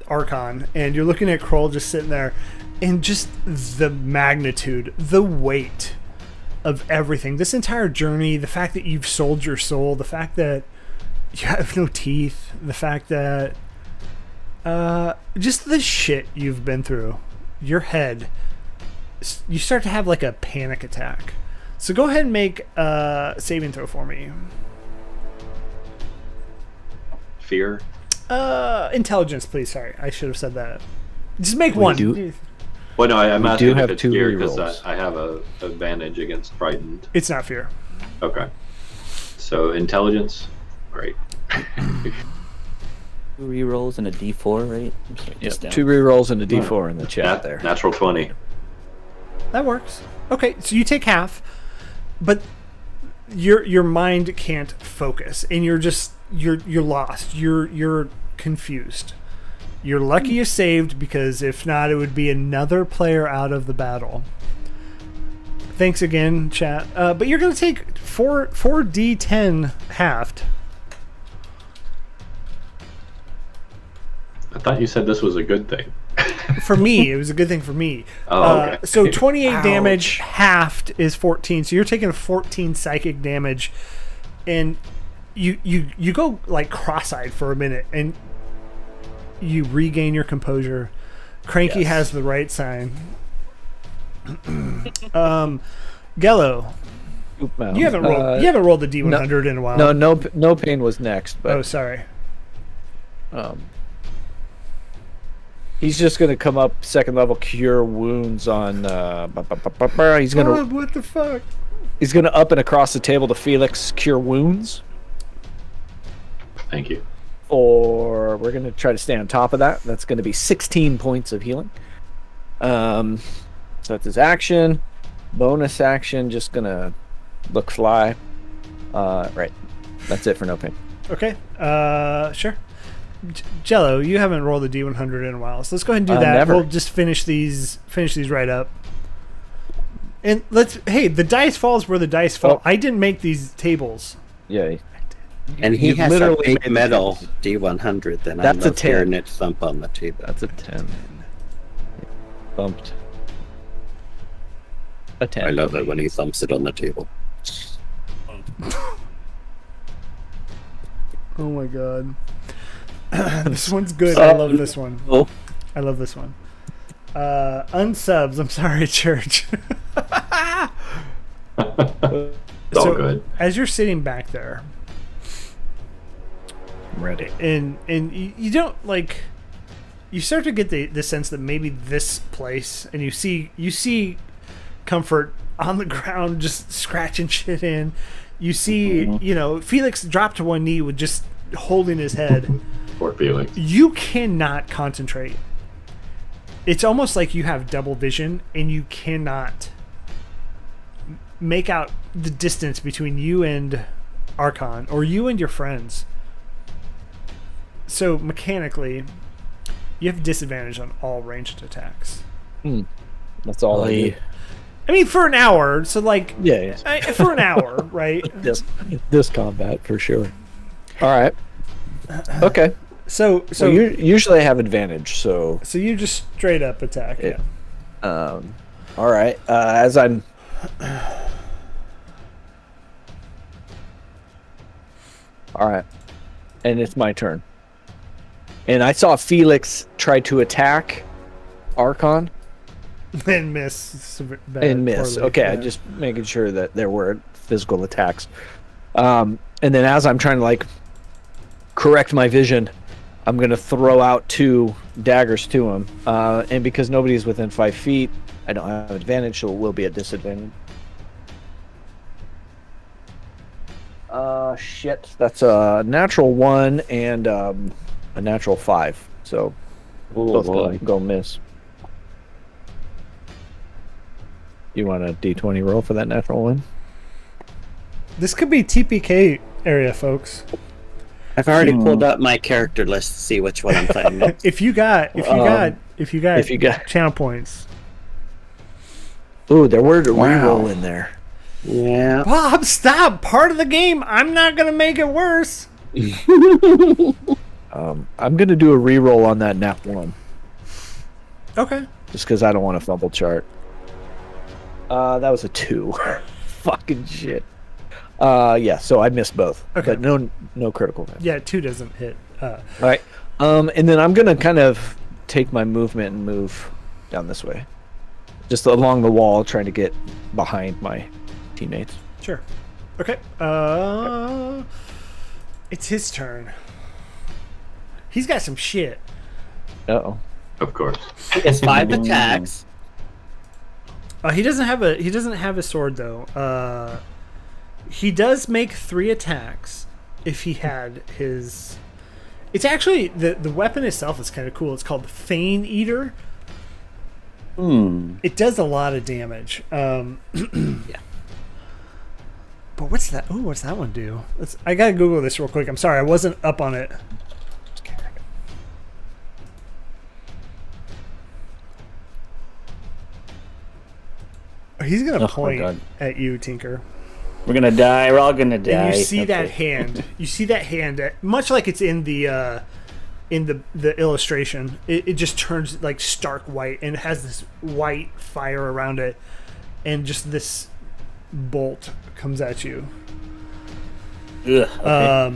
Arhkan and you're looking at Kroll just sitting there, and just the magnitude, the weight of everything, this entire journey, the fact that you've sold your soul, the fact that you have no teeth, the fact that just the shit you've been through, your head, you start to have like a panic attack. So go ahead and make a saving throw for me. Fear. Intelligence, please. Sorry, I should have said that. Just make one. do- Well, no, I'm We asking do if have it's two fear because rerolls. I have a advantage against frightened. It's not fear. Okay. So intelligence. Great. 2 rerolls and a D4, right? Yep, 2 rerolls and a D4 in the chat there. Natural 20. That works. Okay, so you take half, but your mind can't focus, and you're lost. You're confused. You're lucky you saved, because if not, it would be another player out of the battle. Thanks again, chat. But you're going to take 4d10 halved. I thought you said this was a good thing. For me, it was a good thing for me. Oh, okay. So 28 Ouch. damage halved is 14. So you're taking 14 psychic damage, and you go like cross-eyed for a minute, and you regain your composure. Cranky has the right sign. Gello, you haven't rolled the D100 in a while. No pain was next, but sorry. He's just gonna come up second level, cure wounds on. He's gonna. What the fuck? He's gonna up and across the table to Felix, cure wounds. Thank you. Or we're gonna try to stay on top of that. That's gonna be 16 points of healing. So that's his action. Bonus action, just gonna look fly. Right. That's it for no pain. Okay. Sure. Jello, you haven't rolled the D100 in a while, so let's go ahead and do that. Never. We'll just finish these right up. And the dice falls where the dice fall. Oh. I didn't make these tables. Yeah. And he You has a literally big made metal D100. Then That's I a love 10. hearing it thump on the table. That's a 10. Bumped. A 10. I love it when he thumps it on the table. Oh my god. This one's good. I love this one. Oh, I love this one. Unsubs. I'm sorry, church. It's all good. As you're sitting back there, I'm ready. and you don't like, you start to get the sense that maybe this place, and you see Comfort on the ground just scratching shit in. You see, Felix dropped to one knee with just holding his head. Poor Felix. You cannot concentrate. It's almost like you have double vision, and you cannot make out the distance between you and Arhkan, or you and your friends. So mechanically, you have disadvantage on all ranged attacks. That's all I need. I mean, for an hour. So like, Yeah. for an hour, right? This combat for sure. All right. Okay. So you usually have advantage, so you just straight up attack. Yeah. All right. As I'm. All right, and it's my turn. And I saw Felix try to attack Arhkan And miss. and miss. Poorly. Okay, Yeah. I'm just making sure that there were physical attacks. And then as I'm trying to correct my vision, I'm gonna throw out 2 daggers to him. And because nobody's within 5 feet, I don't have advantage, so it will be a disadvantage. Shit. That's a natural 1 and a natural 5. So both go miss. You want a D20 roll for that natural 1? This could be TPK area, folks. I've already pulled up my character list to see which one I'm playing next. If you got channel points. Ooh, there were a reroll in there. Yeah. Bob, stop! Part of the game. I'm not gonna make it worse. I'm gonna do a reroll on that nat 1. Okay. Just because I don't want to fumble chart. That was a 2. Fucking shit. Yeah, so I missed both. Okay. But no critical hit. Yeah, 2 doesn't hit. All right. And then I'm gonna kind of take my movement and move down this way, just along the wall, trying to get behind my teammates. Sure. Okay. It's his turn. He's got some shit. Uh-oh. Of course. He has 5 attacks. He doesn't have a sword though. He does make 3 attacks if he had his. It's actually the weapon itself is kind of cool. It's called the Fane Eater. It does a lot of damage. Yeah. But what's that? Oh, what's that one do? I gotta Google this real quick. I'm sorry, I wasn't up on it. He's gonna Oh, point God. at you, Tinker. We're gonna die. We're all gonna die. And you see that Okay. hand. You see that hand, much like it's in the illustration. It just turns like stark white, and it has this white fire around it, and just this bolt comes at you. Ugh, okay.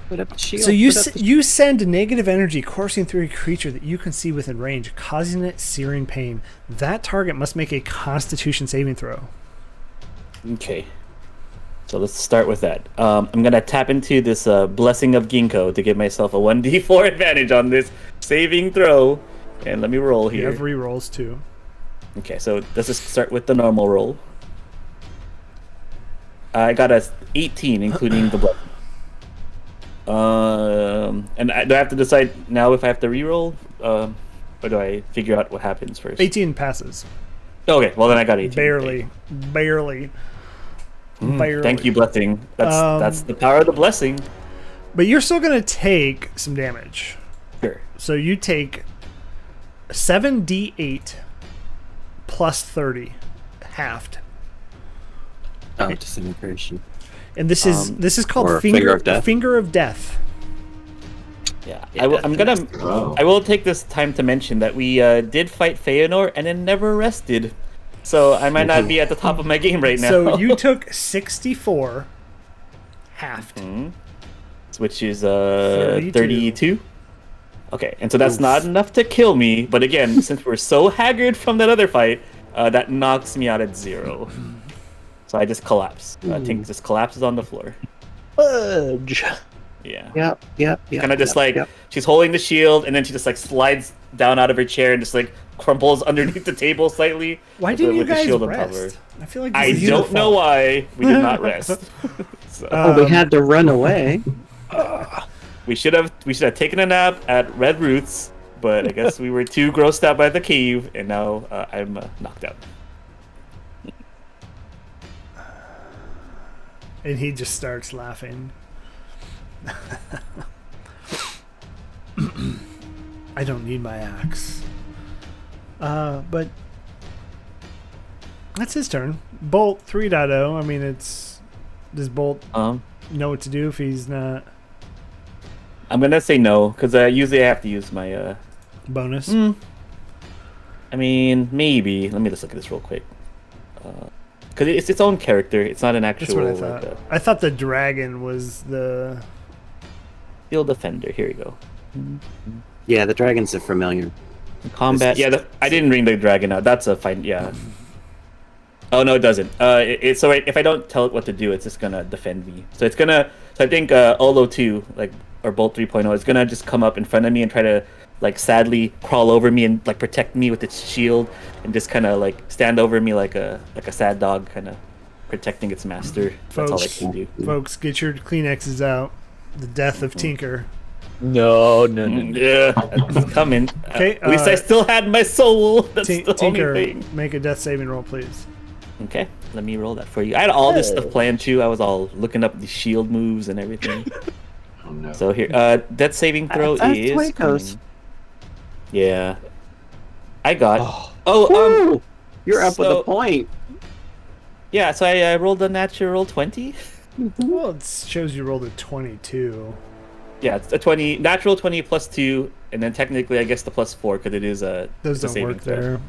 Put up the shield. So you put up the- you send negative energy coursing through a creature that you can see within range, causing it searing pain. That target must make a Constitution saving throw. Okay. So let's start with that. I'm gonna tap into this Blessing of Ginkgo to give myself a 1d4 advantage on this saving throw, and let me roll You here. have re-rolls too. Okay, so let's just start with the normal roll. I got a 18, including the blessing. And do I have to decide now if I have to re-roll, or do I figure out what happens first? 18 passes. Okay, well then I got 18. Barely. Thank you, blessing. That's the power of the blessing. But you're still going to take some damage. Sure. So you take 7d8 plus 30, halved. Oh, disintegration. And this is called or finger Finger of Death. Finger of Death. Yeah, Yeah, I'm gonna. Oh. I will take this time to mention that we did fight Feanor and then never rested, so I might not be at the top of my game right now. So you took 64 halved. which is 32. 32. Okay, and so that's not enough to kill me, but again, since we're so haggard from that other fight, that knocks me out at 0. So I just collapse. Tink just collapses on the floor. Fudge. Yeah. Yep. Kind of just she's holding the shield, and then she just like slides down out of her chair and just like crumples underneath the table slightly. Why with didn't the- you with the guys shield on top of rest? her. I feel like I this is your don't know fault. why we did not rest. So, We had to run away. we should have taken a nap at Red Roots, but I guess we were too grossed out by the cave, and now I'm knocked out. And he just starts laughing. I don't need my axe. But that's his turn. Bolt 3.0. I mean, does Bolt know what to do if he's not I'm gonna say no, because usually I have to use my bonus? I mean, maybe. Let me just look at this real quick. Because it's its own character. It's not an That's actual what I thought. like, I thought the dragon was the. Field Defender. Here we go. Yeah, the dragon's a familiar. Combat. Yeah, I didn't ring the dragon out. That's a fine. Yeah. Oh no, it doesn't. So if I don't tell it what to do, it's just gonna defend me. So it's gonna. So I think Olo 2, like, or Bolt 3.0, is gonna just come up in front of me and try to like sadly crawl over me and like protect me with its shield and just kind of like stand over me like a sad dog, kind of protecting its master. That's all I Folks. can do. Folks, get your Kleenexes out. The death of Tinker. No. Yeah, it's coming. Okay, At least I still had my soul. That's the Tinker, only thing. make a death saving roll, please. Okay, let me roll that for you. I had all this stuff planned too. I was all looking up the shield moves and everything. Oh no. So here, death saving throw That's is. the way it goes. coming. Yeah, I got. Woo! You're up with so- a point. Yeah, so I rolled a natural 20. Well, it shows you rolled a 22. Yeah, it's a 20, natural 20 plus 2, and then technically I guess the plus 4 because it is a. Those it's a don't saving work throw. there.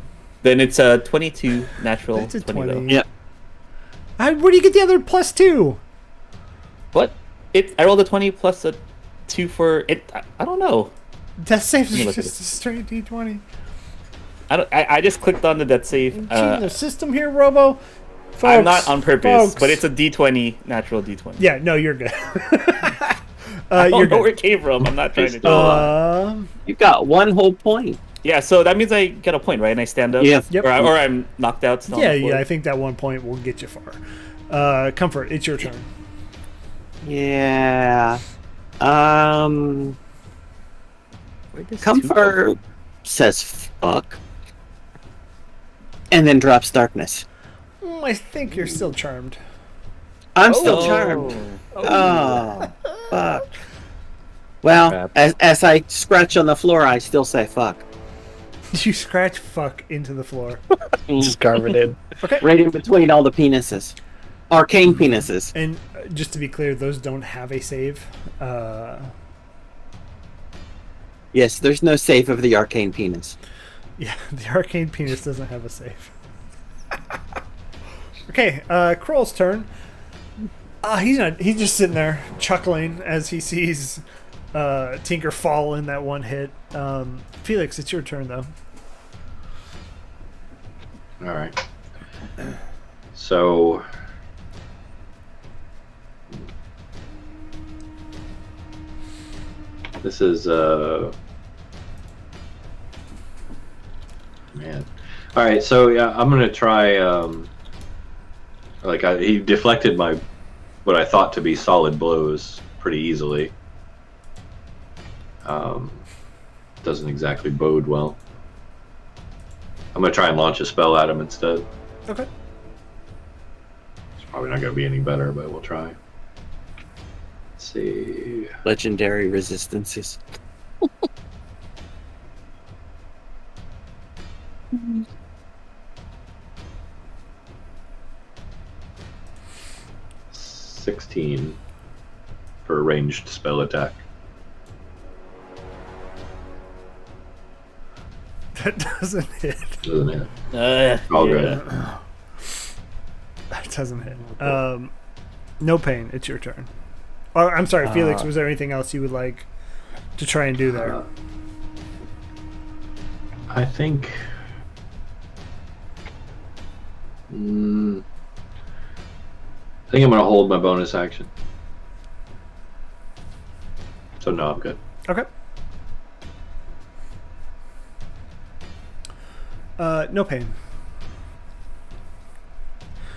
Then it's a 22 natural It's a 20. 20. Though. Yeah. Where do you get the other plus 2? What? I rolled a 20 plus a 2 for it. I don't know. Death save Let me is look at just a straight D20. I just clicked on the death save. Cheating the system here, Robo. Folks, I'm not on purpose, folks. but it's a D20, natural D20. Yeah, no, you're good. I don't you're know where good. it came from. I'm not trying to do You got one whole point. Yeah, so that means I get a point, right? And I stand up? Yeah. Yep. Or I'm knocked out still on the floor? I think that 1 point will get you far. Comfort, it's your turn. Yeah. Where does 2 come Comfort says fuck. And then drops darkness. I think you're still charmed. I'm still charmed. Oh, fuck. Well, Crap. as I scratch on the floor, I still say fuck. You scratch fuck into the floor. Just carve it in. Right in between all the penises. Arcane penises. And just to be clear, those don't have a save. Yes, there's no save of the arcane penis. Yeah, the arcane penis doesn't have a save. Okay, Kroll's turn. He's just sitting there chuckling as he sees Tinker fall in that one hit. Felix, it's your turn though. All right. So this is man. All right, so yeah, I'm gonna try. He deflected my what I thought to be solid blows pretty easily. Doesn't exactly bode well. I'm gonna try and launch a spell at him instead. Okay. It's probably not gonna be any better, but we'll try. Let's see. Legendary resistances. $16 for a ranged spell attack. That doesn't hit. Doesn't it? yeah. All good. That doesn't hit. No pain. It's your turn. Oh, I'm sorry, Felix. Was there anything else you would like to try and do there? I think. I think I'm gonna hold my bonus action. So no, I'm good. Okay. No pain.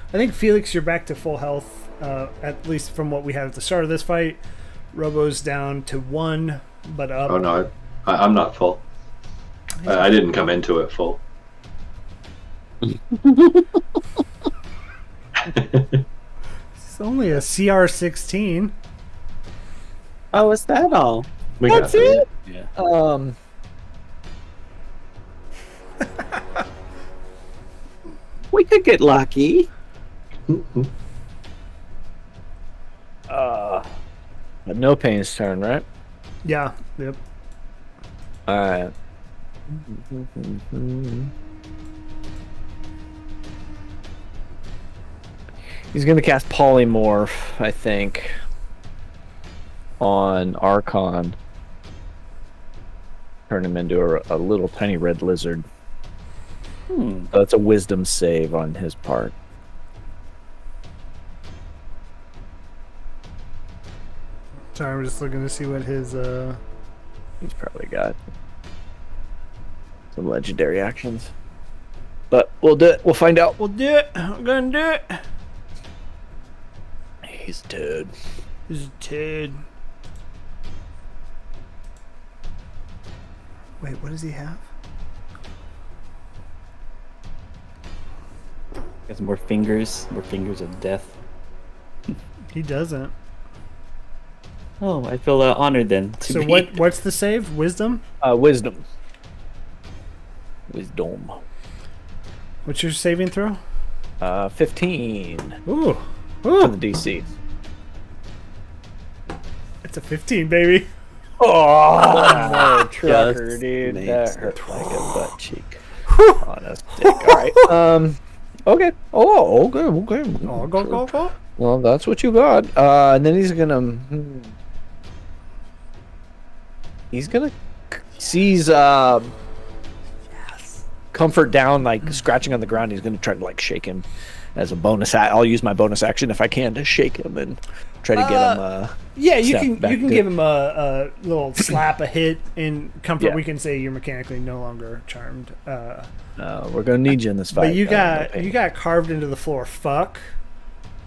I think Felix, you're back to full health. At least from what we had at the start of this fight. Robo's down to 1, but up. Oh no, I'm not full. I didn't come into it full. It's only a CR16. Oh, is that all? We got through it. Yeah. We could get lucky. But no pain's turn, right? Yeah. Yep. All right. He's gonna cast Polymorph, I think, on Arhkan. Turn him into a little tiny red lizard. So that's a Wisdom save on his part. Sorry, I'm just looking to see what his. He's probably got some legendary actions. But we'll do it. We'll find out. We'll do it. I'm gonna do it. He's dead. This is Ted. Wait, what does he have? Got some more fingers of death. He doesn't. Oh, I feel honored then. to So be- what's the save? Wisdom? Wisdom. Wisdom. What's your saving throw? 15 Ooh. for the Ooh. DC. It's a 15, baby. Oh, more trucker, Just dude. makes That it hurt like a butt cheek. On a stick. All right. Okay. Oh, okay. Okay. Oh, go. Well, that's what you got. And then he's gonna seize Comfort down, like scratching on the ground. He's gonna try to like shake him as a bonus. I'll use my bonus action if I can to shake him and try to get him. Yeah, you step can back to- give him a little slap, a hit in comfort. Yeah. We can say you're mechanically no longer charmed. We're gonna need you in this fight. But you no got pain. you got carved into the floor. Fuck.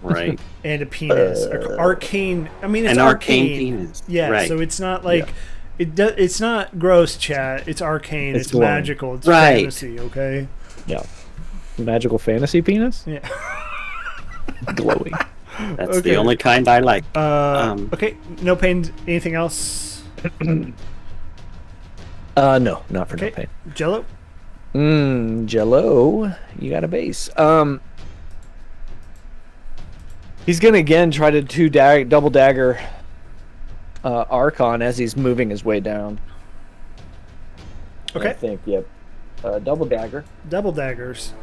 Right. And a penis. Arcane. I mean, it's An arcane arcane. penis. Yeah. Right. So it's not like it's not gross, chat. It's arcane. It's It's glowing. magical. It's Right. fantasy. Okay. Yeah. Magical fantasy penis? Yeah. Glowing. That's Okay. the only kind I like. Okay. No pain. Anything else? No, not for no Okay. pain. Jello. Jello, you got a base. He's gonna again try to double dagger Archon as he's moving his way down. Okay. I think, yep. Double dagger. Double daggers.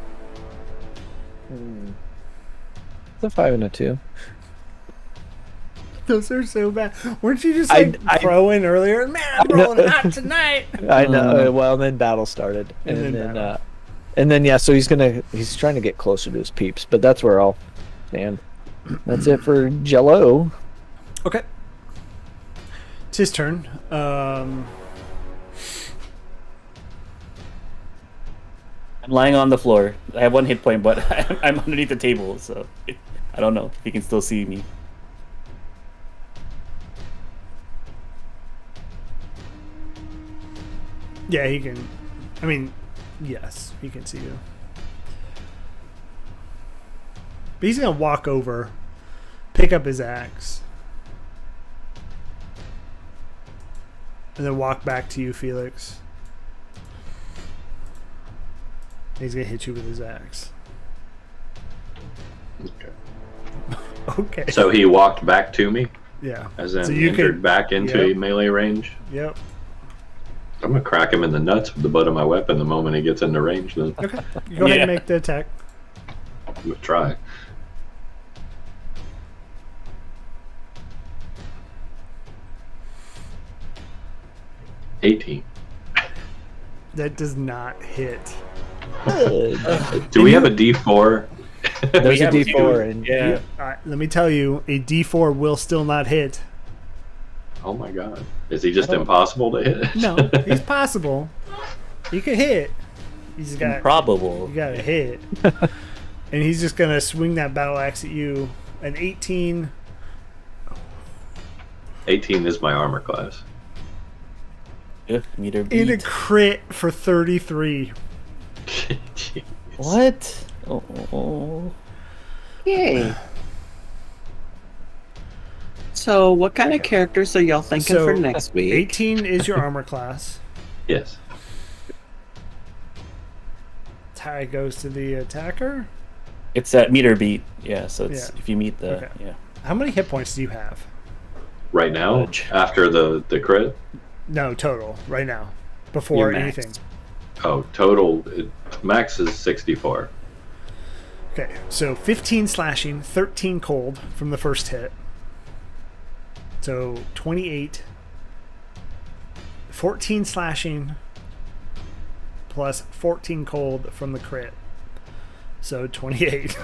It's a 5 and a 2. Those are so bad. Weren't you just I- throwing earlier? Man, I'm rolling hot tonight. I know. Well, then battle started, And then battle. and then yeah. So he's trying to get closer to his peeps, but that's where I'll stand. That's it for Jello. Okay. It's his turn. I'm lying on the floor. I have 1 hit point, but I'm underneath the table, so I don't know if he can still see me. Yeah, he can. I mean, yes, he can see you. But he's gonna walk over, pick up his axe, and then walk back to you, Felix. He's gonna hit you with his axe. Okay. Okay. So he walked back to me, yeah. as in So you entered can- back into Yep. melee range. Yep. I'm gonna crack him in the nuts with the butt of my weapon the moment he gets into range. Then Okay. You go ahead Yeah. and make the attack. I'm gonna try. $18. That does not hit. Do we have a D4? There's a have D4, and Yeah. Let me tell you, a D4 will still not hit. Oh my god. Is he just impossible to hit? No, he's possible. He could hit. He's got Improbable. you got to hit, and he's just gonna swing that battle axe at you. An 18. 18 is my armor class. Ugh, meter In a beat. crit for 33. What? Oh. Yay. So, what kind of characters are y'all thinking So, for next week? 18 is your armor class. Yes. Tie goes to the attacker. It's a meter beat. Yeah, so it's Yeah. if you meet the Okay. yeah. How many hit points do you have? Right now, Fudge. after the crit. No, total, right now. Before Your max. anything. Oh, total. Max is 64. Okay, so 15 slashing, 13 cold from the first hit. So 28. 14 slashing plus 14 cold from the crit. So 28.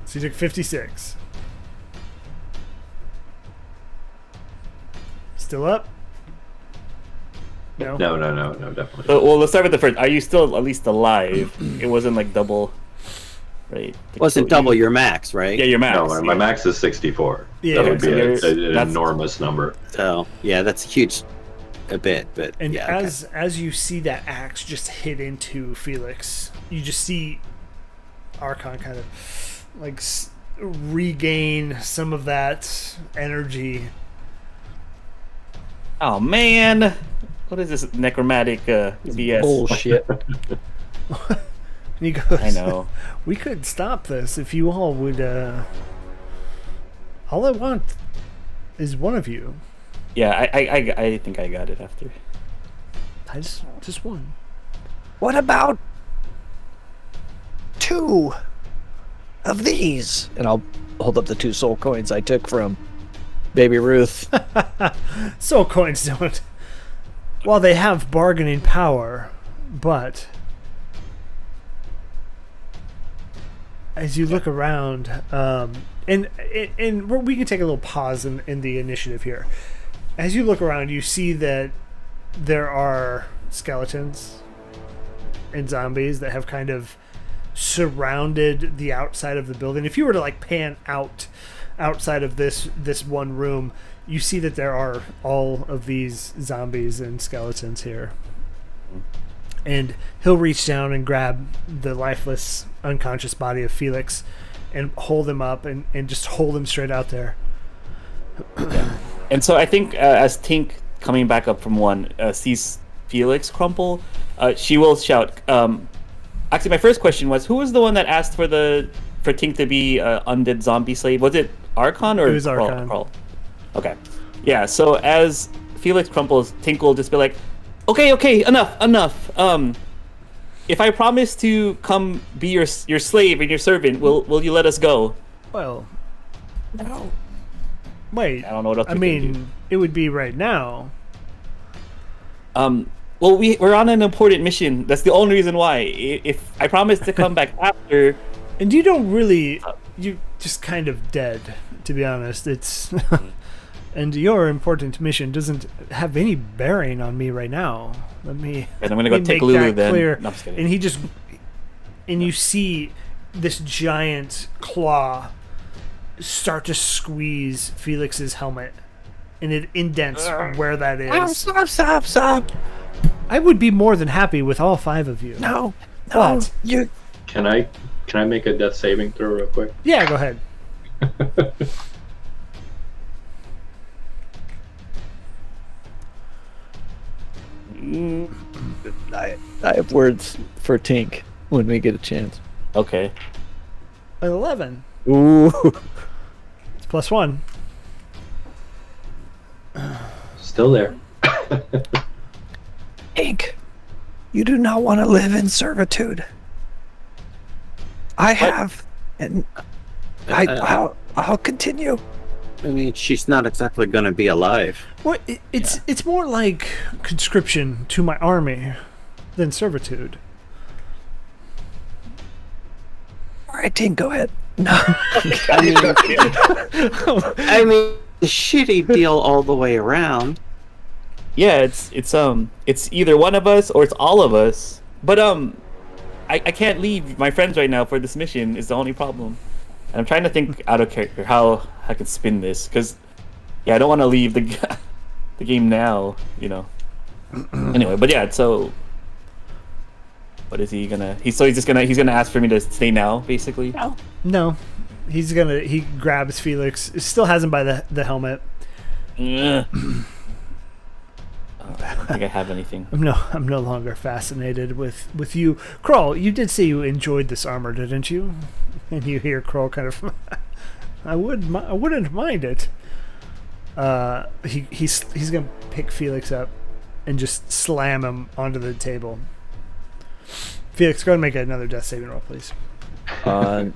So you took 56. Still up? No? No, definitely. Well, let's start with the first. Are you still at least alive? It wasn't like double, right? Wasn't double your max, right? Yeah, your max. No, my max is 64. Yeah, That would be so an that's- enormous number. So, yeah, that's huge. A bit, but And yeah. okay. as you see that axe just hit into Felix, you just see Archon kind of like regain some of that energy. Oh man, what is this necromantic BS? bullshit. And he goes, I know. We could stop this if you all would. All I want is one of you. Yeah, I think I got it after. I just one. What about 2 of these? And I'll hold up the 2 soul coins I took from Baby Ruth. Soul coins don't. While they have bargaining power, but as you look around, and we can take a little pause in the initiative here. As you look around, you see that there are skeletons and zombies that have kind of surrounded the outside of the building. If you were to like pan outside of this one room, you see that there are all of these zombies and skeletons here. and he'll reach down and grab the lifeless, unconscious body of Felix and hold him up and just hold him straight out there. Yeah. And so I think as Tink, coming back up from one, sees Felix crumple, she will shout. Actually, my first question was, who was the one that asked for Tink to be undead zombie slave? Was it Arhkan or It was Arhkan. Carl? Okay. Yeah, so as Felix crumples, Tink will just be like, okay, enough. If I promise to come be your slave and your servant, will you let us go? Well, no. Wait. I don't know what else I we can mean, do. it would be right now. Well, we're on an important mission. That's the only reason why. If I promise to come back after, And you don't really, you just kind of dead, to be honest. It's, and your important mission doesn't have any bearing on me right now. Let me. and I'm gonna go let me take make Lulu that then. clear. No, I'm just kidding. And he just, and you see this giant claw start to squeeze Felix's helmet, and it indents where that is. Stop. I would be more than happy with all 5 of you. No, But, you. Can I make a death saving throw real quick? yeah, go ahead. I have words for Tink when we get a chance. Okay. An 11. Ooh. It's +1. Still there. Tink, you do not want to live in servitude. I have, and I'll continue. I mean, she's not exactly going to be alive. Well, it's more like conscription to my army than servitude. All right, Tink, go ahead. No. I mean, a shitty deal all the way around. Yeah, it's either one of us or it's all of us. But I can't leave my friends right now for this mission. Is the only problem. And I'm trying to think out of character how I could spin this, because I don't want to leave the game now, Anyway, but yeah, so what is he gonna? He's gonna ask for me to stay now, basically. No, he grabs Felix. Still has him by the helmet. Ugh. I don't think I have anything. I'm no longer fascinated with you, Kroll. You did say you enjoyed this armor, didn't you? And you hear Kroll kind of, I wouldn't mind it. He's gonna pick Felix up and just slam him onto the table. Felix, go ahead and make another death saving roll, please. Lord.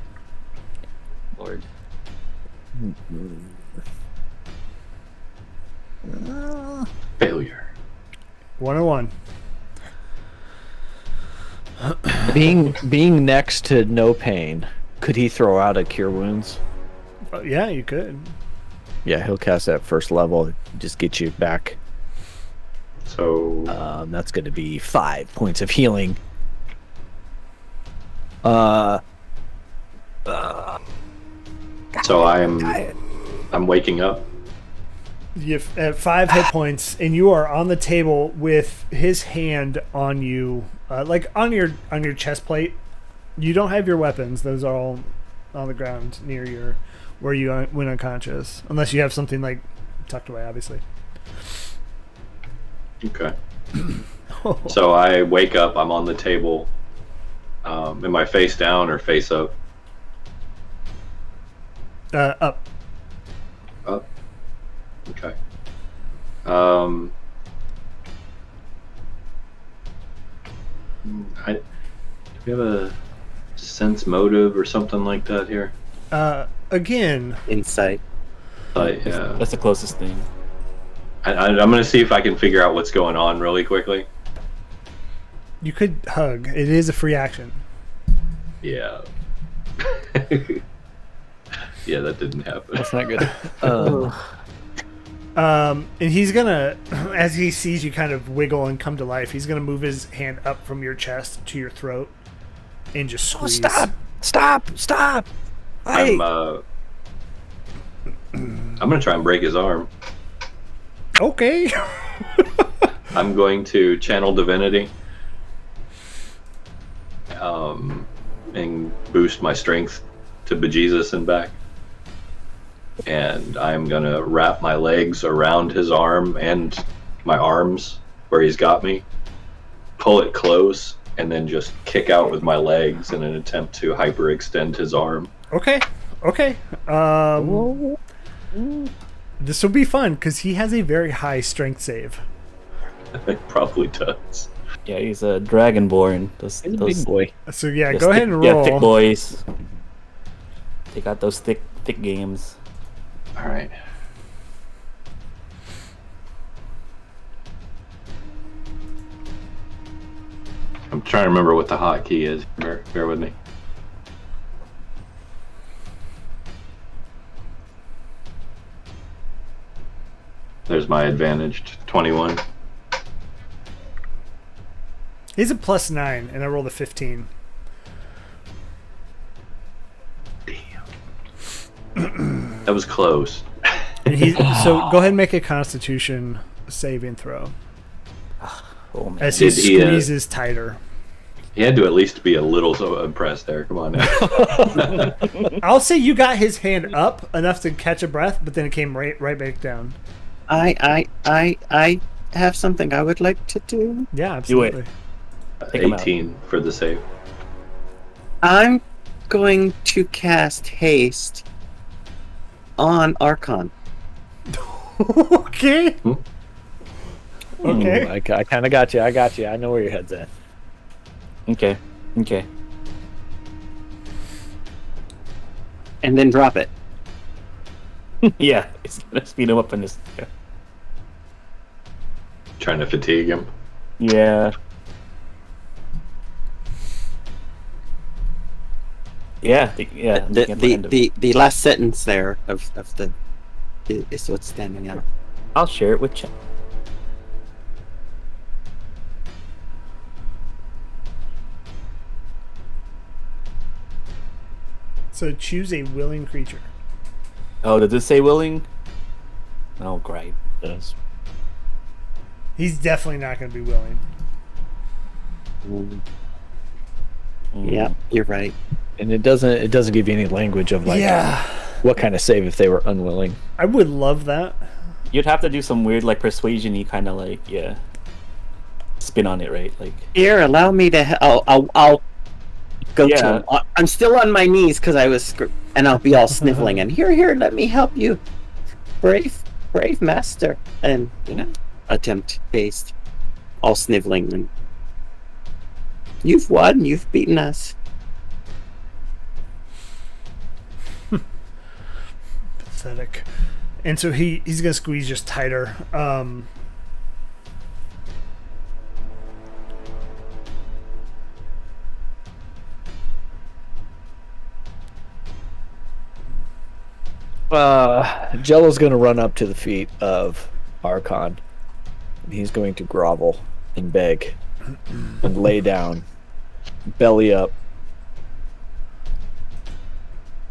Failure. 101. Being next to No Pain, could he throw out a Cure Wounds? Yeah, you could. Yeah, he'll cast that first level. Just get you back. So That's going to be 5 points of healing. so I'm waking up. You have 5 hit points, and you are on the table with his hand on you, like on your chest plate. You don't have your weapons; those are all on the ground near where you went unconscious, unless you have something like tucked away, obviously. Okay. So I wake up. I'm on the table. Am I face down or face up? Up. Up. Okay. Do we have a sense motive or something like that here? Again. Insight. Yeah. That's the closest thing. I'm going to see if I can figure out what's going on really quickly. You could hug. It is a free action. Yeah. Yeah, that didn't happen. That's not good. And he's gonna, as he sees you kind of wiggle and come to life, he's gonna move his hand up from your chest to your throat and just squeeze. Stop! I'm gonna try and break his arm. Okay. I'm going to channel divinity. and boost my strength to bejesus and back. And I'm gonna wrap my legs around his arm and my arms where he's got me, pull it close, and then just kick out with my legs in an attempt to hyperextend his arm. Okay. This will be fun because he has a very high strength save. It probably does. Yeah, he's a dragonborn. He's a big boy. So yeah, those go ahead thick- and Yeah, roll. thick boys. They got those thick games. All right. I'm trying to remember what the hotkey is. Bear with me. There's my advantaged 21. He's a +9, and I rolled a 15. That was close. And so go ahead and make a Constitution saving throw Oh man. as he Did he, squeezes tighter. He had to at least be a little so impressed there. Come on now. I'll say you got his hand up enough to catch a breath, but then it came right back down. I have something I would like to do. Yeah, absolutely. Take him out. 18 for the save. I'm going to cast haste on Archon. Okay. Okay. I kind of got you. I know where your head's at. Okay. And then drop it. Yeah, it's gonna speed him up in this. Trying to fatigue him. Yeah. Yeah. The last sentence there of the is what's standing out. I'll share it with Chen. So choose a willing creature. Oh, did this say willing? Oh, great. Yes. He's definitely not going to be willing. Yeah, you're right. And it doesn't give you any language of like what kind of save if they were unwilling. I would love that. You'd have to do some weird like persuasion-y kind of like spin on it, right? Like Here, allow me to. I'll go to Yeah. him. I'm still on my knees because I was, and I'll be all sniffling. And here, let me help you, brave master. And attempt haste, all sniveling. And you've won. You've beaten us. Pathetic. And so he's going to squeeze just tighter. Jello's going to run up to the feet of Archon. And he's going to grovel and beg and lay down, belly up.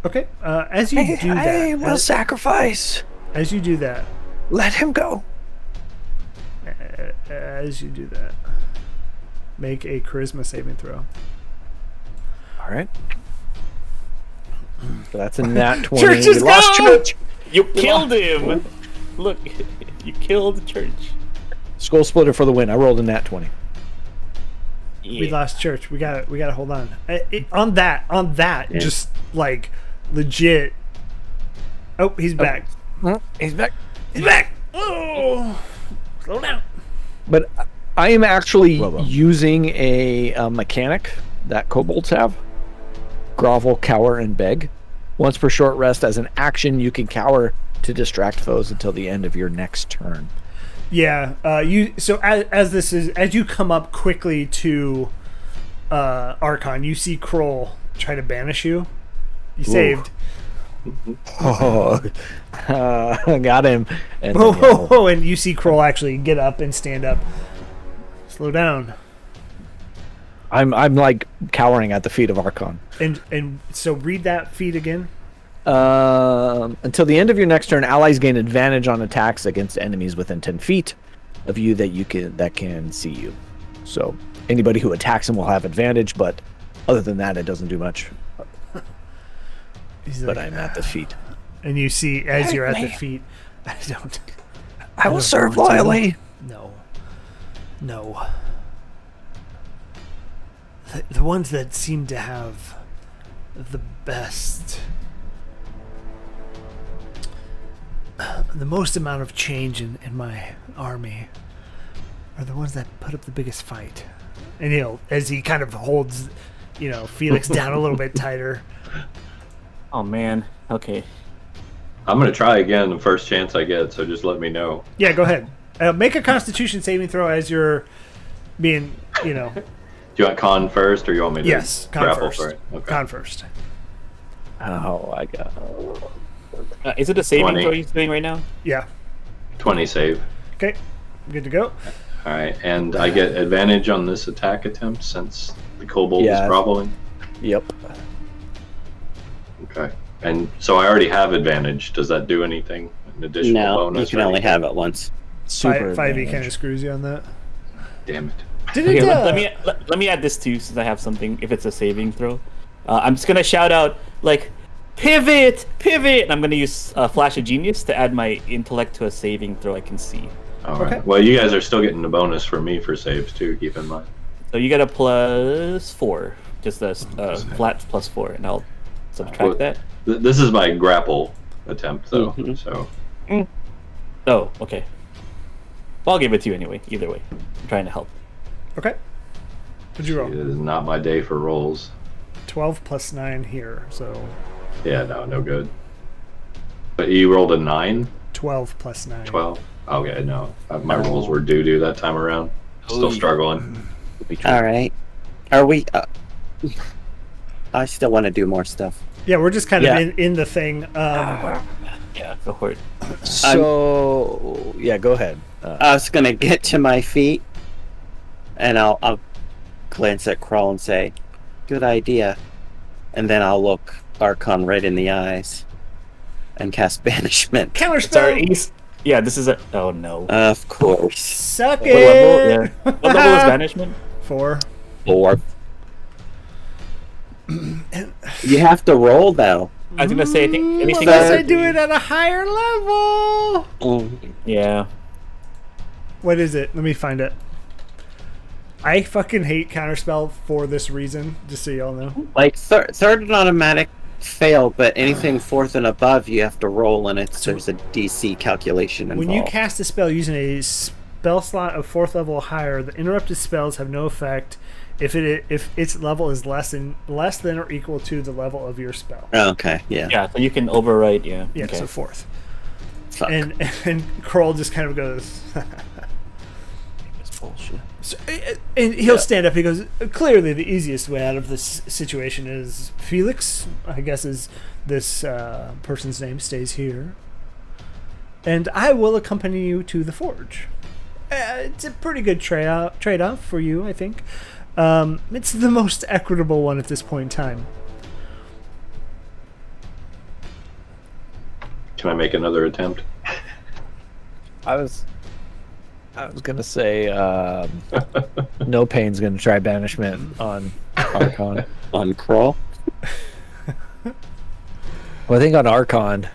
Okay. As you do that, I will sacrifice. as you do that, Let him go. make a charisma saving throw. All right. So that's a nat 20. Church is We lost gone! Church. you killed him. Look, you killed the church. Skull splitter for the win. I rolled a nat 20. Yeah. We lost church. We got to hold on. On that, just like legit. Oh, he's back. He's back. He's back. Oh, slow down. But I am actually Well. using a mechanic that kobolds have. Grovel, cower, and beg. Once per short rest, as an action, you can cower to distract foes until the end of your next turn. Yeah. As you come up quickly to Archon, you see Kroll try to banish you. You saved. Oh, got him. And Whoa, then, whoa, whoa! And you see Kroll actually get up and stand up. Slow down. I'm like cowering at the feet of Archon. And so read that feat again. Until the end of your next turn, allies gain advantage on attacks against enemies within 10 feet of you that can see you. So anybody who attacks them will have advantage, but Other than that, it doesn't do much. He's But like, I'm at the feet. and you see as you're at the feet, I I will don't serve want to. loyally. No. The ones that seem to have the best, the most amount of change in my army are the ones that put up the biggest fight. And as he kind of holds, Felix down a little bit tighter. Oh man. Okay. I'm gonna try again the first chance I get, so just let me know. Yeah, go ahead. Make a Constitution saving throw as you're being, Do you want con first, or you want me to Yes, con grapple first. for it? Okay. Con first. Oh, I got. Is it a saving 20. throw he's doing right now? Yeah. 20 save. Okay. Good to go. All right, and I get advantage on this attack attempt since the kobold is groveling. Yep. Okay, and so I already have advantage. Does that do anything? An additional No, bonus? you can or only anything? have it once. Super 5e advantage. kind of screws you on that. Damn it! Did Okay, it? let me add this too, since I have something. If it's a saving throw, I'm just gonna shout out like, pivot, and I'm gonna use Flash of Genius to add my intellect to a saving throw I can see. All right. Okay. Well, you guys are still getting a bonus for me for saves too. Keep in mind. So you get a +4, just a flat +4, and I'll subtract Well, that. This is my grapple attempt, though. Mhm. So Oh, okay. Well, I'll give it to you anyway. Either way, I'm trying to help. Okay. What'd you it roll? is not my day for rolls. 12 plus 9 here, so Yeah, no good. But you rolled a 9, 12 plus 9. 12. Okay, no, my rolls were doo-doo that time around. Still struggling. All right. Are we? I still want to do more stuff. Yeah, we're just kind Yeah. of in the thing. Yeah, go for it. So yeah, go ahead. I was gonna get to my feet, and I'll glance at Crawl and say, "Good idea," and then I'll look Archon right in the eyes and cast banishment. Counterspell! Sorry, yeah, this is a. Oh no. Of course. Suck What level? it! Yeah. What level is banishment? 4. 4. You have to roll though. I was gonna say, I think anything. Unless Third. I do it at a higher level! Yeah. What is it? Let me find it. I fucking hate Counterspell for this reason, just so y'all know. Like third and automatic fail, but anything fourth and above you have to roll, and there's a DC calculation involved. When you cast a spell using a spell slot of 4th level or higher, the interrupted spells have no effect if its level is less than or equal to the level of your spell. Okay, yeah. Yeah, so you can overwrite. Yeah. Yeah, Okay. so 4th. Fuck. And Kroll just kind of goes. That's bullshit. So, and he'll stand up. He goes, clearly the easiest way out of this situation is Felix, I guess is this person's name, stays here. And I will accompany you to the forge. It's a pretty good trade-off for you, I think. It's the most equitable one at this point in time. Can I make another attempt? I was gonna say no pain's gonna try banishment on Archon. On Crawl. Well, I think on Archon,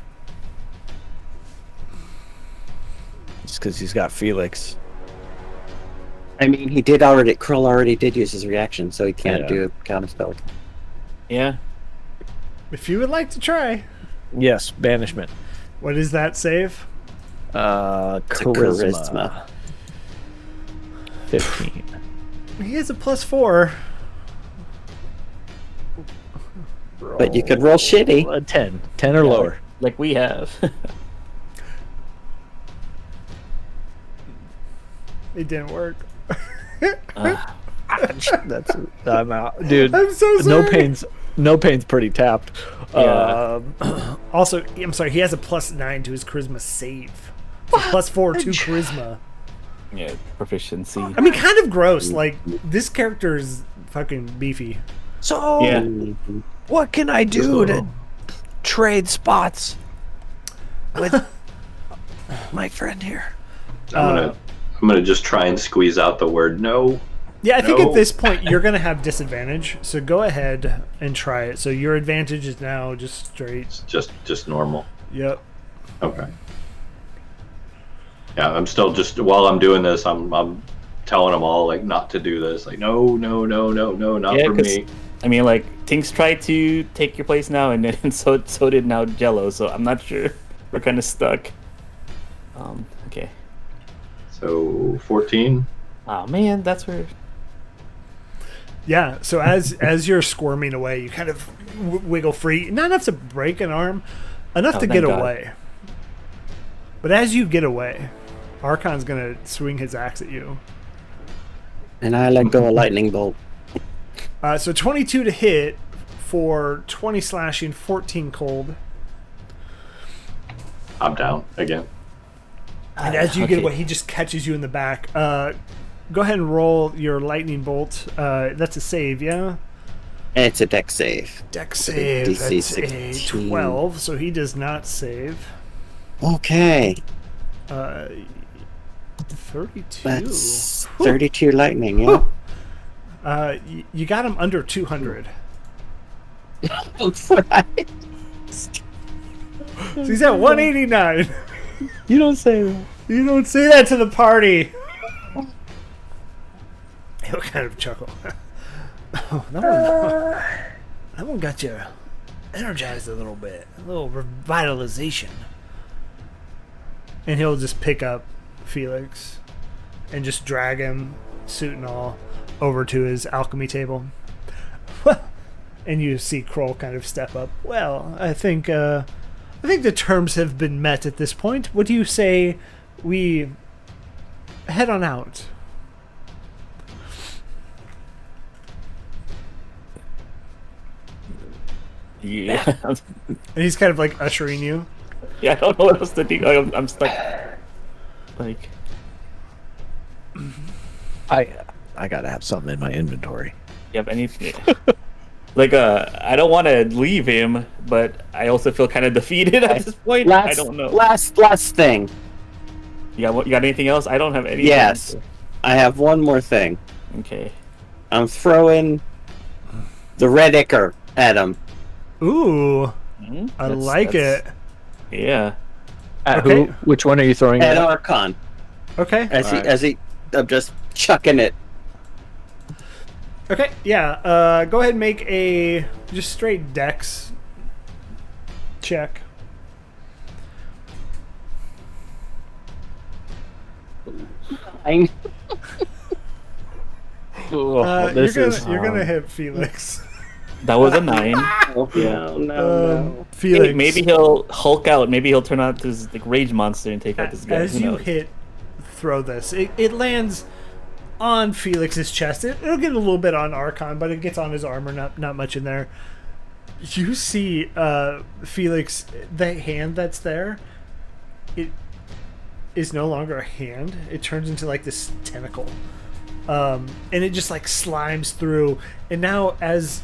just because he's got Felix. I mean, Krull already did use his reaction, so he can't do a counterspell. Yeah. If you would like to try. Yes, banishment. What is that save? Charisma. 15. He has a +4. But you could roll shitty. 10 or lower. Like we have. It didn't work. That's I'm out, dude. I'm so sorry. No pain's pretty tapped. Yeah. Also, I'm sorry, he has a +9 to his charisma save. So +4 to charisma. Yeah, proficiency. I mean, kind of gross. Like, this character is fucking beefy. So, Yeah. what can I do to trade spots with my friend here? I'm gonna just try and squeeze out the word no. Yeah, I think at No. this point you're going to have disadvantage. So go ahead and try it. So your advantage is now just straight. It's just normal. Yep. Okay. Yeah, I'm still just while I'm doing this, I'm telling them all like not to do this. Like no, not Yeah, for 'cause- me. I mean, like, Tinks tried to take your place now, and then so did now Jello. So I'm not sure. We're kind of stuck. Okay. So 14. Oh man, that's where. Yeah. So as you're squirming away, you kind of wiggle free. Not enough to break an arm, enough Oh, to thank get God. away. But as you get away, Archon's going to swing his axe at you. And I let go a lightning bolt. So 22 to hit for 20 slashing, 14 cold. I'm down again. And as you get Okay. away, he just catches you in the back. Go ahead and roll your lightning bolt. That's a save, yeah? And it's a deck save. Deck save. DC That's a 16. 12, so he does not save. Okay. 32. That's 32 lightning, yeah? You got him under 200. Right. So he's at 189. You don't say that. You don't say that to the party. He'll kind of chuckle. Oh, that one got you energized a little bit. A little revitalization. And he'll just pick up Felix and just drag him, suit and all, over to his alchemy table. And you see Kroll kind of step up. Well, I think the terms have been met at this point. What do you say we head on out? Yeah. And he's kind of like ushering you. Yeah, I don't know what else to do. I'm stuck. Like, I gotta have something in my inventory. you have anything? Like, I don't want to leave him, but I also feel kind of defeated at this point. I don't know. Last thing. You got anything else? I don't have anything. Yes. I have one more thing. Okay. I'm throwing the red ichor at him. Ooh, Mhm. I That's- like that's- it. Yeah. At Okay. who? Which one are you throwing At at? Archon. Okay. As I'm just chucking it. Okay. Yeah. Go ahead and make a just straight dex check. You're gonna hit Felix. That was a 9. Oh, no. Felix. Maybe he'll Hulk out. Maybe he'll turn out this like rage monster and take out this guy. As Who you knows? throw this, it lands on Felix's chest. It'll get a little bit on Archon, but it gets on his armor. Not much in there. You see, Felix, the hand that's there, it is no longer a hand. It turns into like this tentacle, and it just like slimes through. And now, as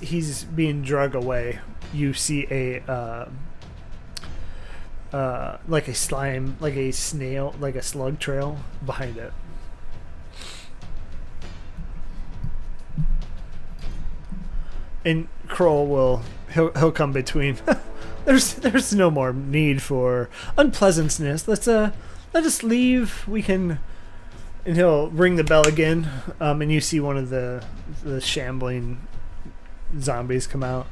he's being drug away, you see a like a slime, like a snail, like a slug trail behind it. And Kroll he'll come between. There's no more need for unpleasantness. Let us leave. We can. And he'll ring the bell again, and you see one of the shambling zombies come out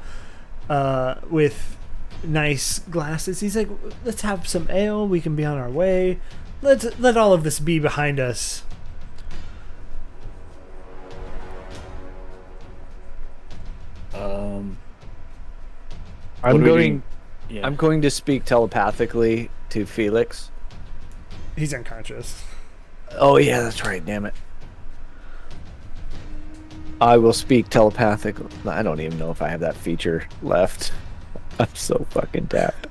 with nice glasses. He's like, let's have some ale. We can be on our way. Let all of this be behind us. What I'm do we going. do? Yeah. I'm going to speak telepathically to Felix. He's unconscious. Oh yeah, that's right. Damn it. I will speak telepathically. I don't even know if I have that feature left. I'm so fucking tapped.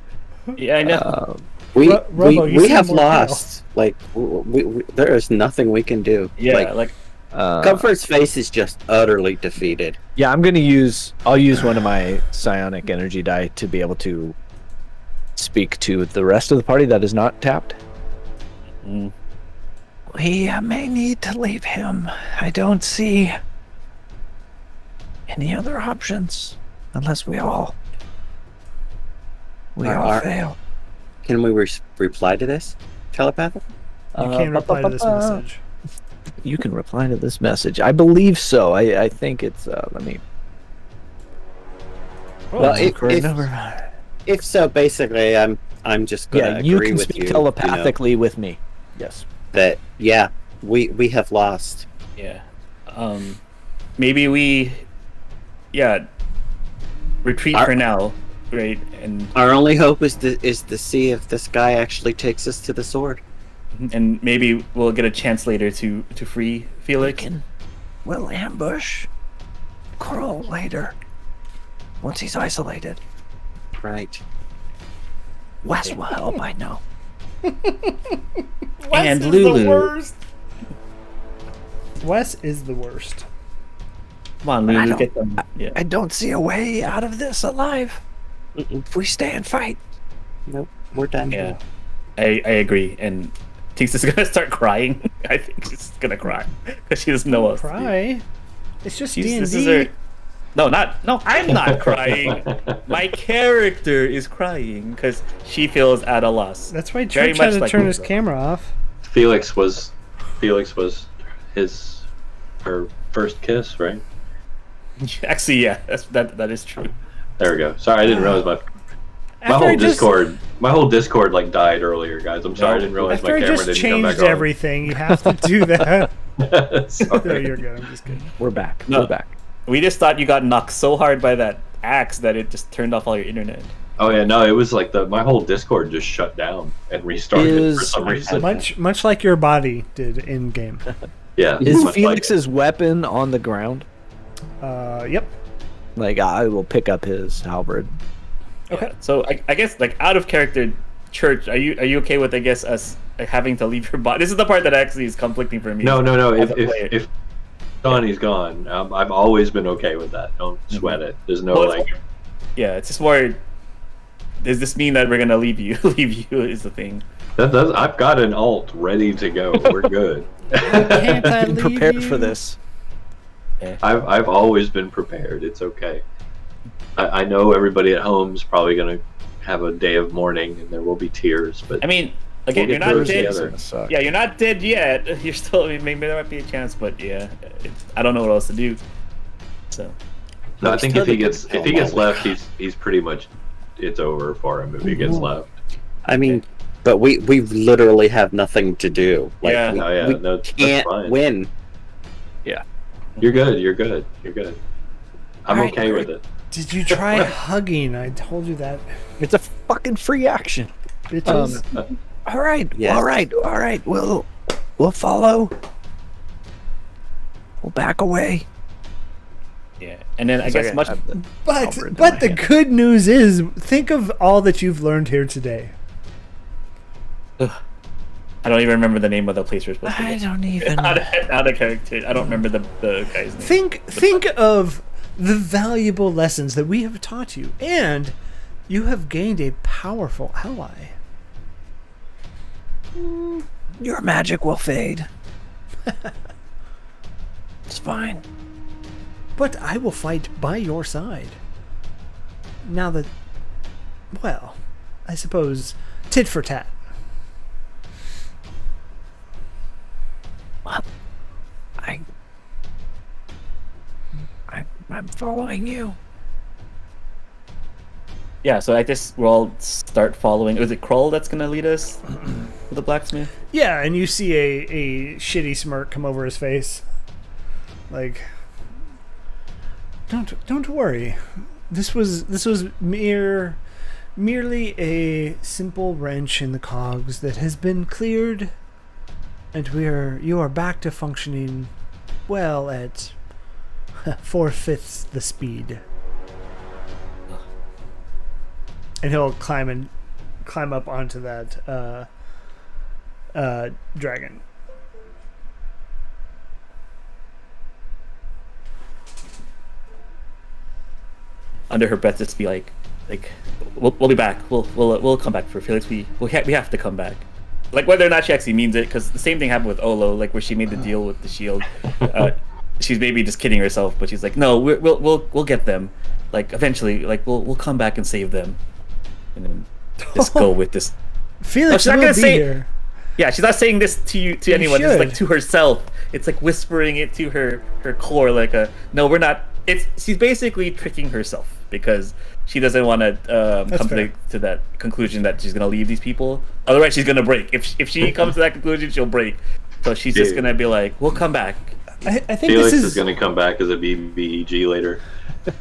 Yeah, I know. We Robo, you we seem have more lost. Like we there is nothing we can do. yeah, Like, Uh, Comfort's face is just utterly defeated. Yeah, I'll use one of my psionic energy die to be able to speak to the rest of the party that is not tapped. Mm. We may need to leave him. I don't see any other options unless we all fail. Can we reply to this telepathically? You can reply to this message. You can reply to this message. I believe so. I think it's. Let me. Well, Well, if so, basically, I'm just gonna you agree can with speak you. telepathically with me. Yes. That we have lost. Yeah. Maybe we, retreat for now, right? And Our only hope is to see if this guy actually takes us to the sword. maybe we'll get a chance later to free Felix. We'll ambush Kroll later. Once he's isolated. Right. Wes will help, I know. And is Lulu. the worst. Wes is the worst. Come on, Lulu, get them. Yeah. I don't see a way out of this alive. If we stay and fight. Nope. We're done. Yeah, I agree. And Tinks is gonna start crying. I think she's gonna cry because she doesn't know what else to do. Cry. It's just This is D&D. her. No, I'm not crying. My character is crying because she feels at a loss. That's why Very Church had much to like turn his Lulu. camera off. Felix was her first kiss, right? Actually, yeah, that is true. There we go. Sorry, I didn't realize my After I just- My whole Discord like died earlier, guys. I'm sorry, I didn't realize After my I camera just didn't come back changed on. everything, you have to do that. No, Sorry. you're good. I'm just kidding. We're back. No. We're back. We just thought you got knocked so hard by that axe that it just turned off all your internet. Oh yeah, no, it was like my whole Discord just shut down and restarted for some reason. Much like your body did in game. Yeah. Is much like Felix's weapon on the ground? Yep. Like, I will pick up his halberd. Okay. So I guess like out of character, Church, are you okay with us having to leave your body? This is the part that actually is conflicting for me. No. as a player. If Donnie's gone, I've always been okay with that. Don't sweat it. There's no Well, like. Yeah, it's just more. Does this mean that we're gonna leave you? Leave you is the thing. I've got an alt ready to go. We're good. Can't I Been leave prepared you? for this. I've always been prepared. It's okay. I know everybody at home's probably gonna have a day of mourning and there will be tears, but I mean, again, We'll you're get through not it dead. together. Yeah, you're not dead yet. You're still. I mean, maybe there might be a chance, but yeah, I don't know what else to do. So. no, I think if he gets Oh, left, he's pretty much it's over for him if he gets left. I mean, but we literally have nothing to do. Like, Yeah. we, Oh, yeah, we no, that's can't fine. win. You're good. You're good. You're good. I'm Alright, okay with it. Did you try hugging? I told you that. It's a fucking free action. Bitches. All right. Yes. All right. We'll follow. We'll back away. Yeah, and then I guess much. but halberd in but my the hand. good news is, think of all that you've learned here today. I don't even remember the name of the place we're supposed to I go. don't even. Out of character. I don't remember the guy's name. Think of the valuable lessons that we have taught you, and you have gained a powerful ally. Your magic will fade. It's fine. But I will fight by your side. Now that, well, I suppose tit for tat. Well, I'm following you. Yeah, so I guess we'll all start following. Was it Kroll that's gonna lead us to the blacksmith? Yeah, and you see a shitty smirk come over his face. Like, don't worry. This was merely a simple wrench in the cogs that has been cleared, and you are back to functioning well at 4/5 the speed. And he'll climb up onto that dragon. Under her breath, just be like, we'll be back. We'll come back for Felix. We have to come back. like whether or not she actually means it, because the same thing happened with Olo, like where she made the deal with the shield. She's maybe just kidding herself, but she's like, no, we'll get them, like eventually, like we'll come back and save them, and then just go with this. Felix she's not will gonna be say- here. Yeah, she's not saying this to you, to anyone. It's like to herself. It's like whispering it to her core, like no, we're not. She's basically tricking herself because she doesn't want to come to that conclusion that she's gonna leave these people. Otherwise, she's gonna break. If she comes to that conclusion, she'll break. So she's just gonna be like, "We'll come back." I think Felix this is going to come back as a BBEG later.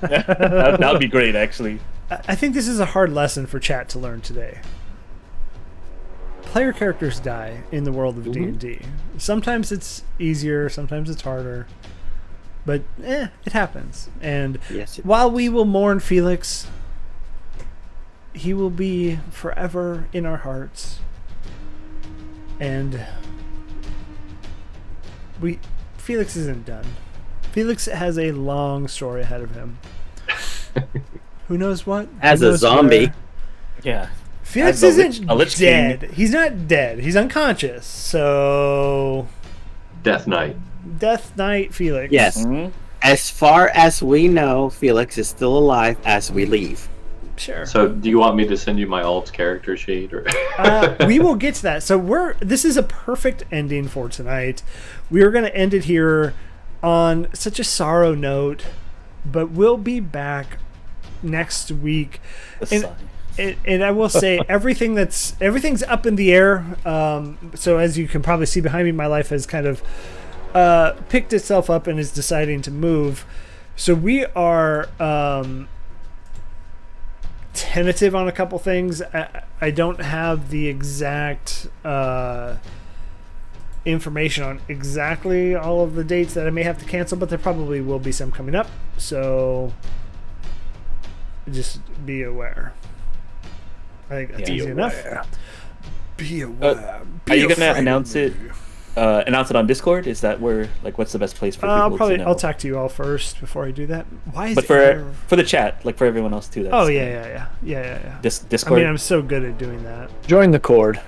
That would be great, actually. I think this is a hard lesson for chat to learn today. Player characters die in the world of D&D. Sometimes it's easier, sometimes it's harder. But it happens. And while we will mourn Felix, he will be forever in our hearts. And Felix isn't done. Felix has a long story ahead of him. Who knows what? As a zombie. Yeah. Felix isn't dead. He's not dead. He's unconscious. So... Death Knight. Death Knight Felix. Yes. Mm-hmm. As far as we know, Felix is still alive as we leave. Sure. So, do you want me to send you my alt character sheet, or? We will get to that. So this is a perfect ending for tonight. We are going to end it here on such a sorrow note, but we'll be back next week. And I will say everything's up in the air. So as you can probably see behind me, my life has kind of picked itself up and is deciding to move. So we are tentative on a couple things. I don't have the exact information on exactly all of the dates that I may have to cancel, but there probably will be some coming up. So just be aware. I think that's easy enough. Be aware. Are you gonna announce it? Announce it on Discord? Is that where, like, what's the best place for people to know? I'll talk to you all first before I do that. Why is but for the chat, like for everyone else too. Oh yeah. Discord. I mean, I'm so good at doing that. Join the Cord.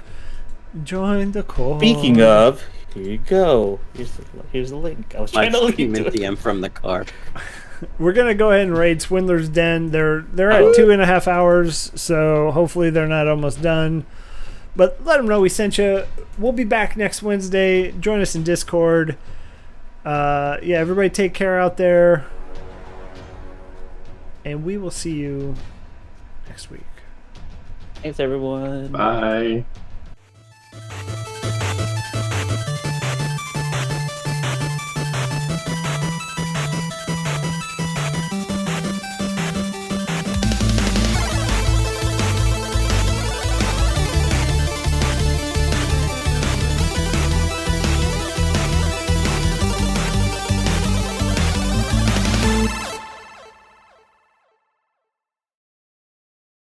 Join the Cord. Speaking of, here you go. Here's the link. I was trying to link to it. DM from the car. We're gonna go ahead and raid Swindler's Den. They're at 2.5 hours, so hopefully they're not almost done. But let them know we sent you. We'll be back next Wednesday. Join us in Discord. Everybody take care out there. And we will see you next week. Thanks, everyone. Bye.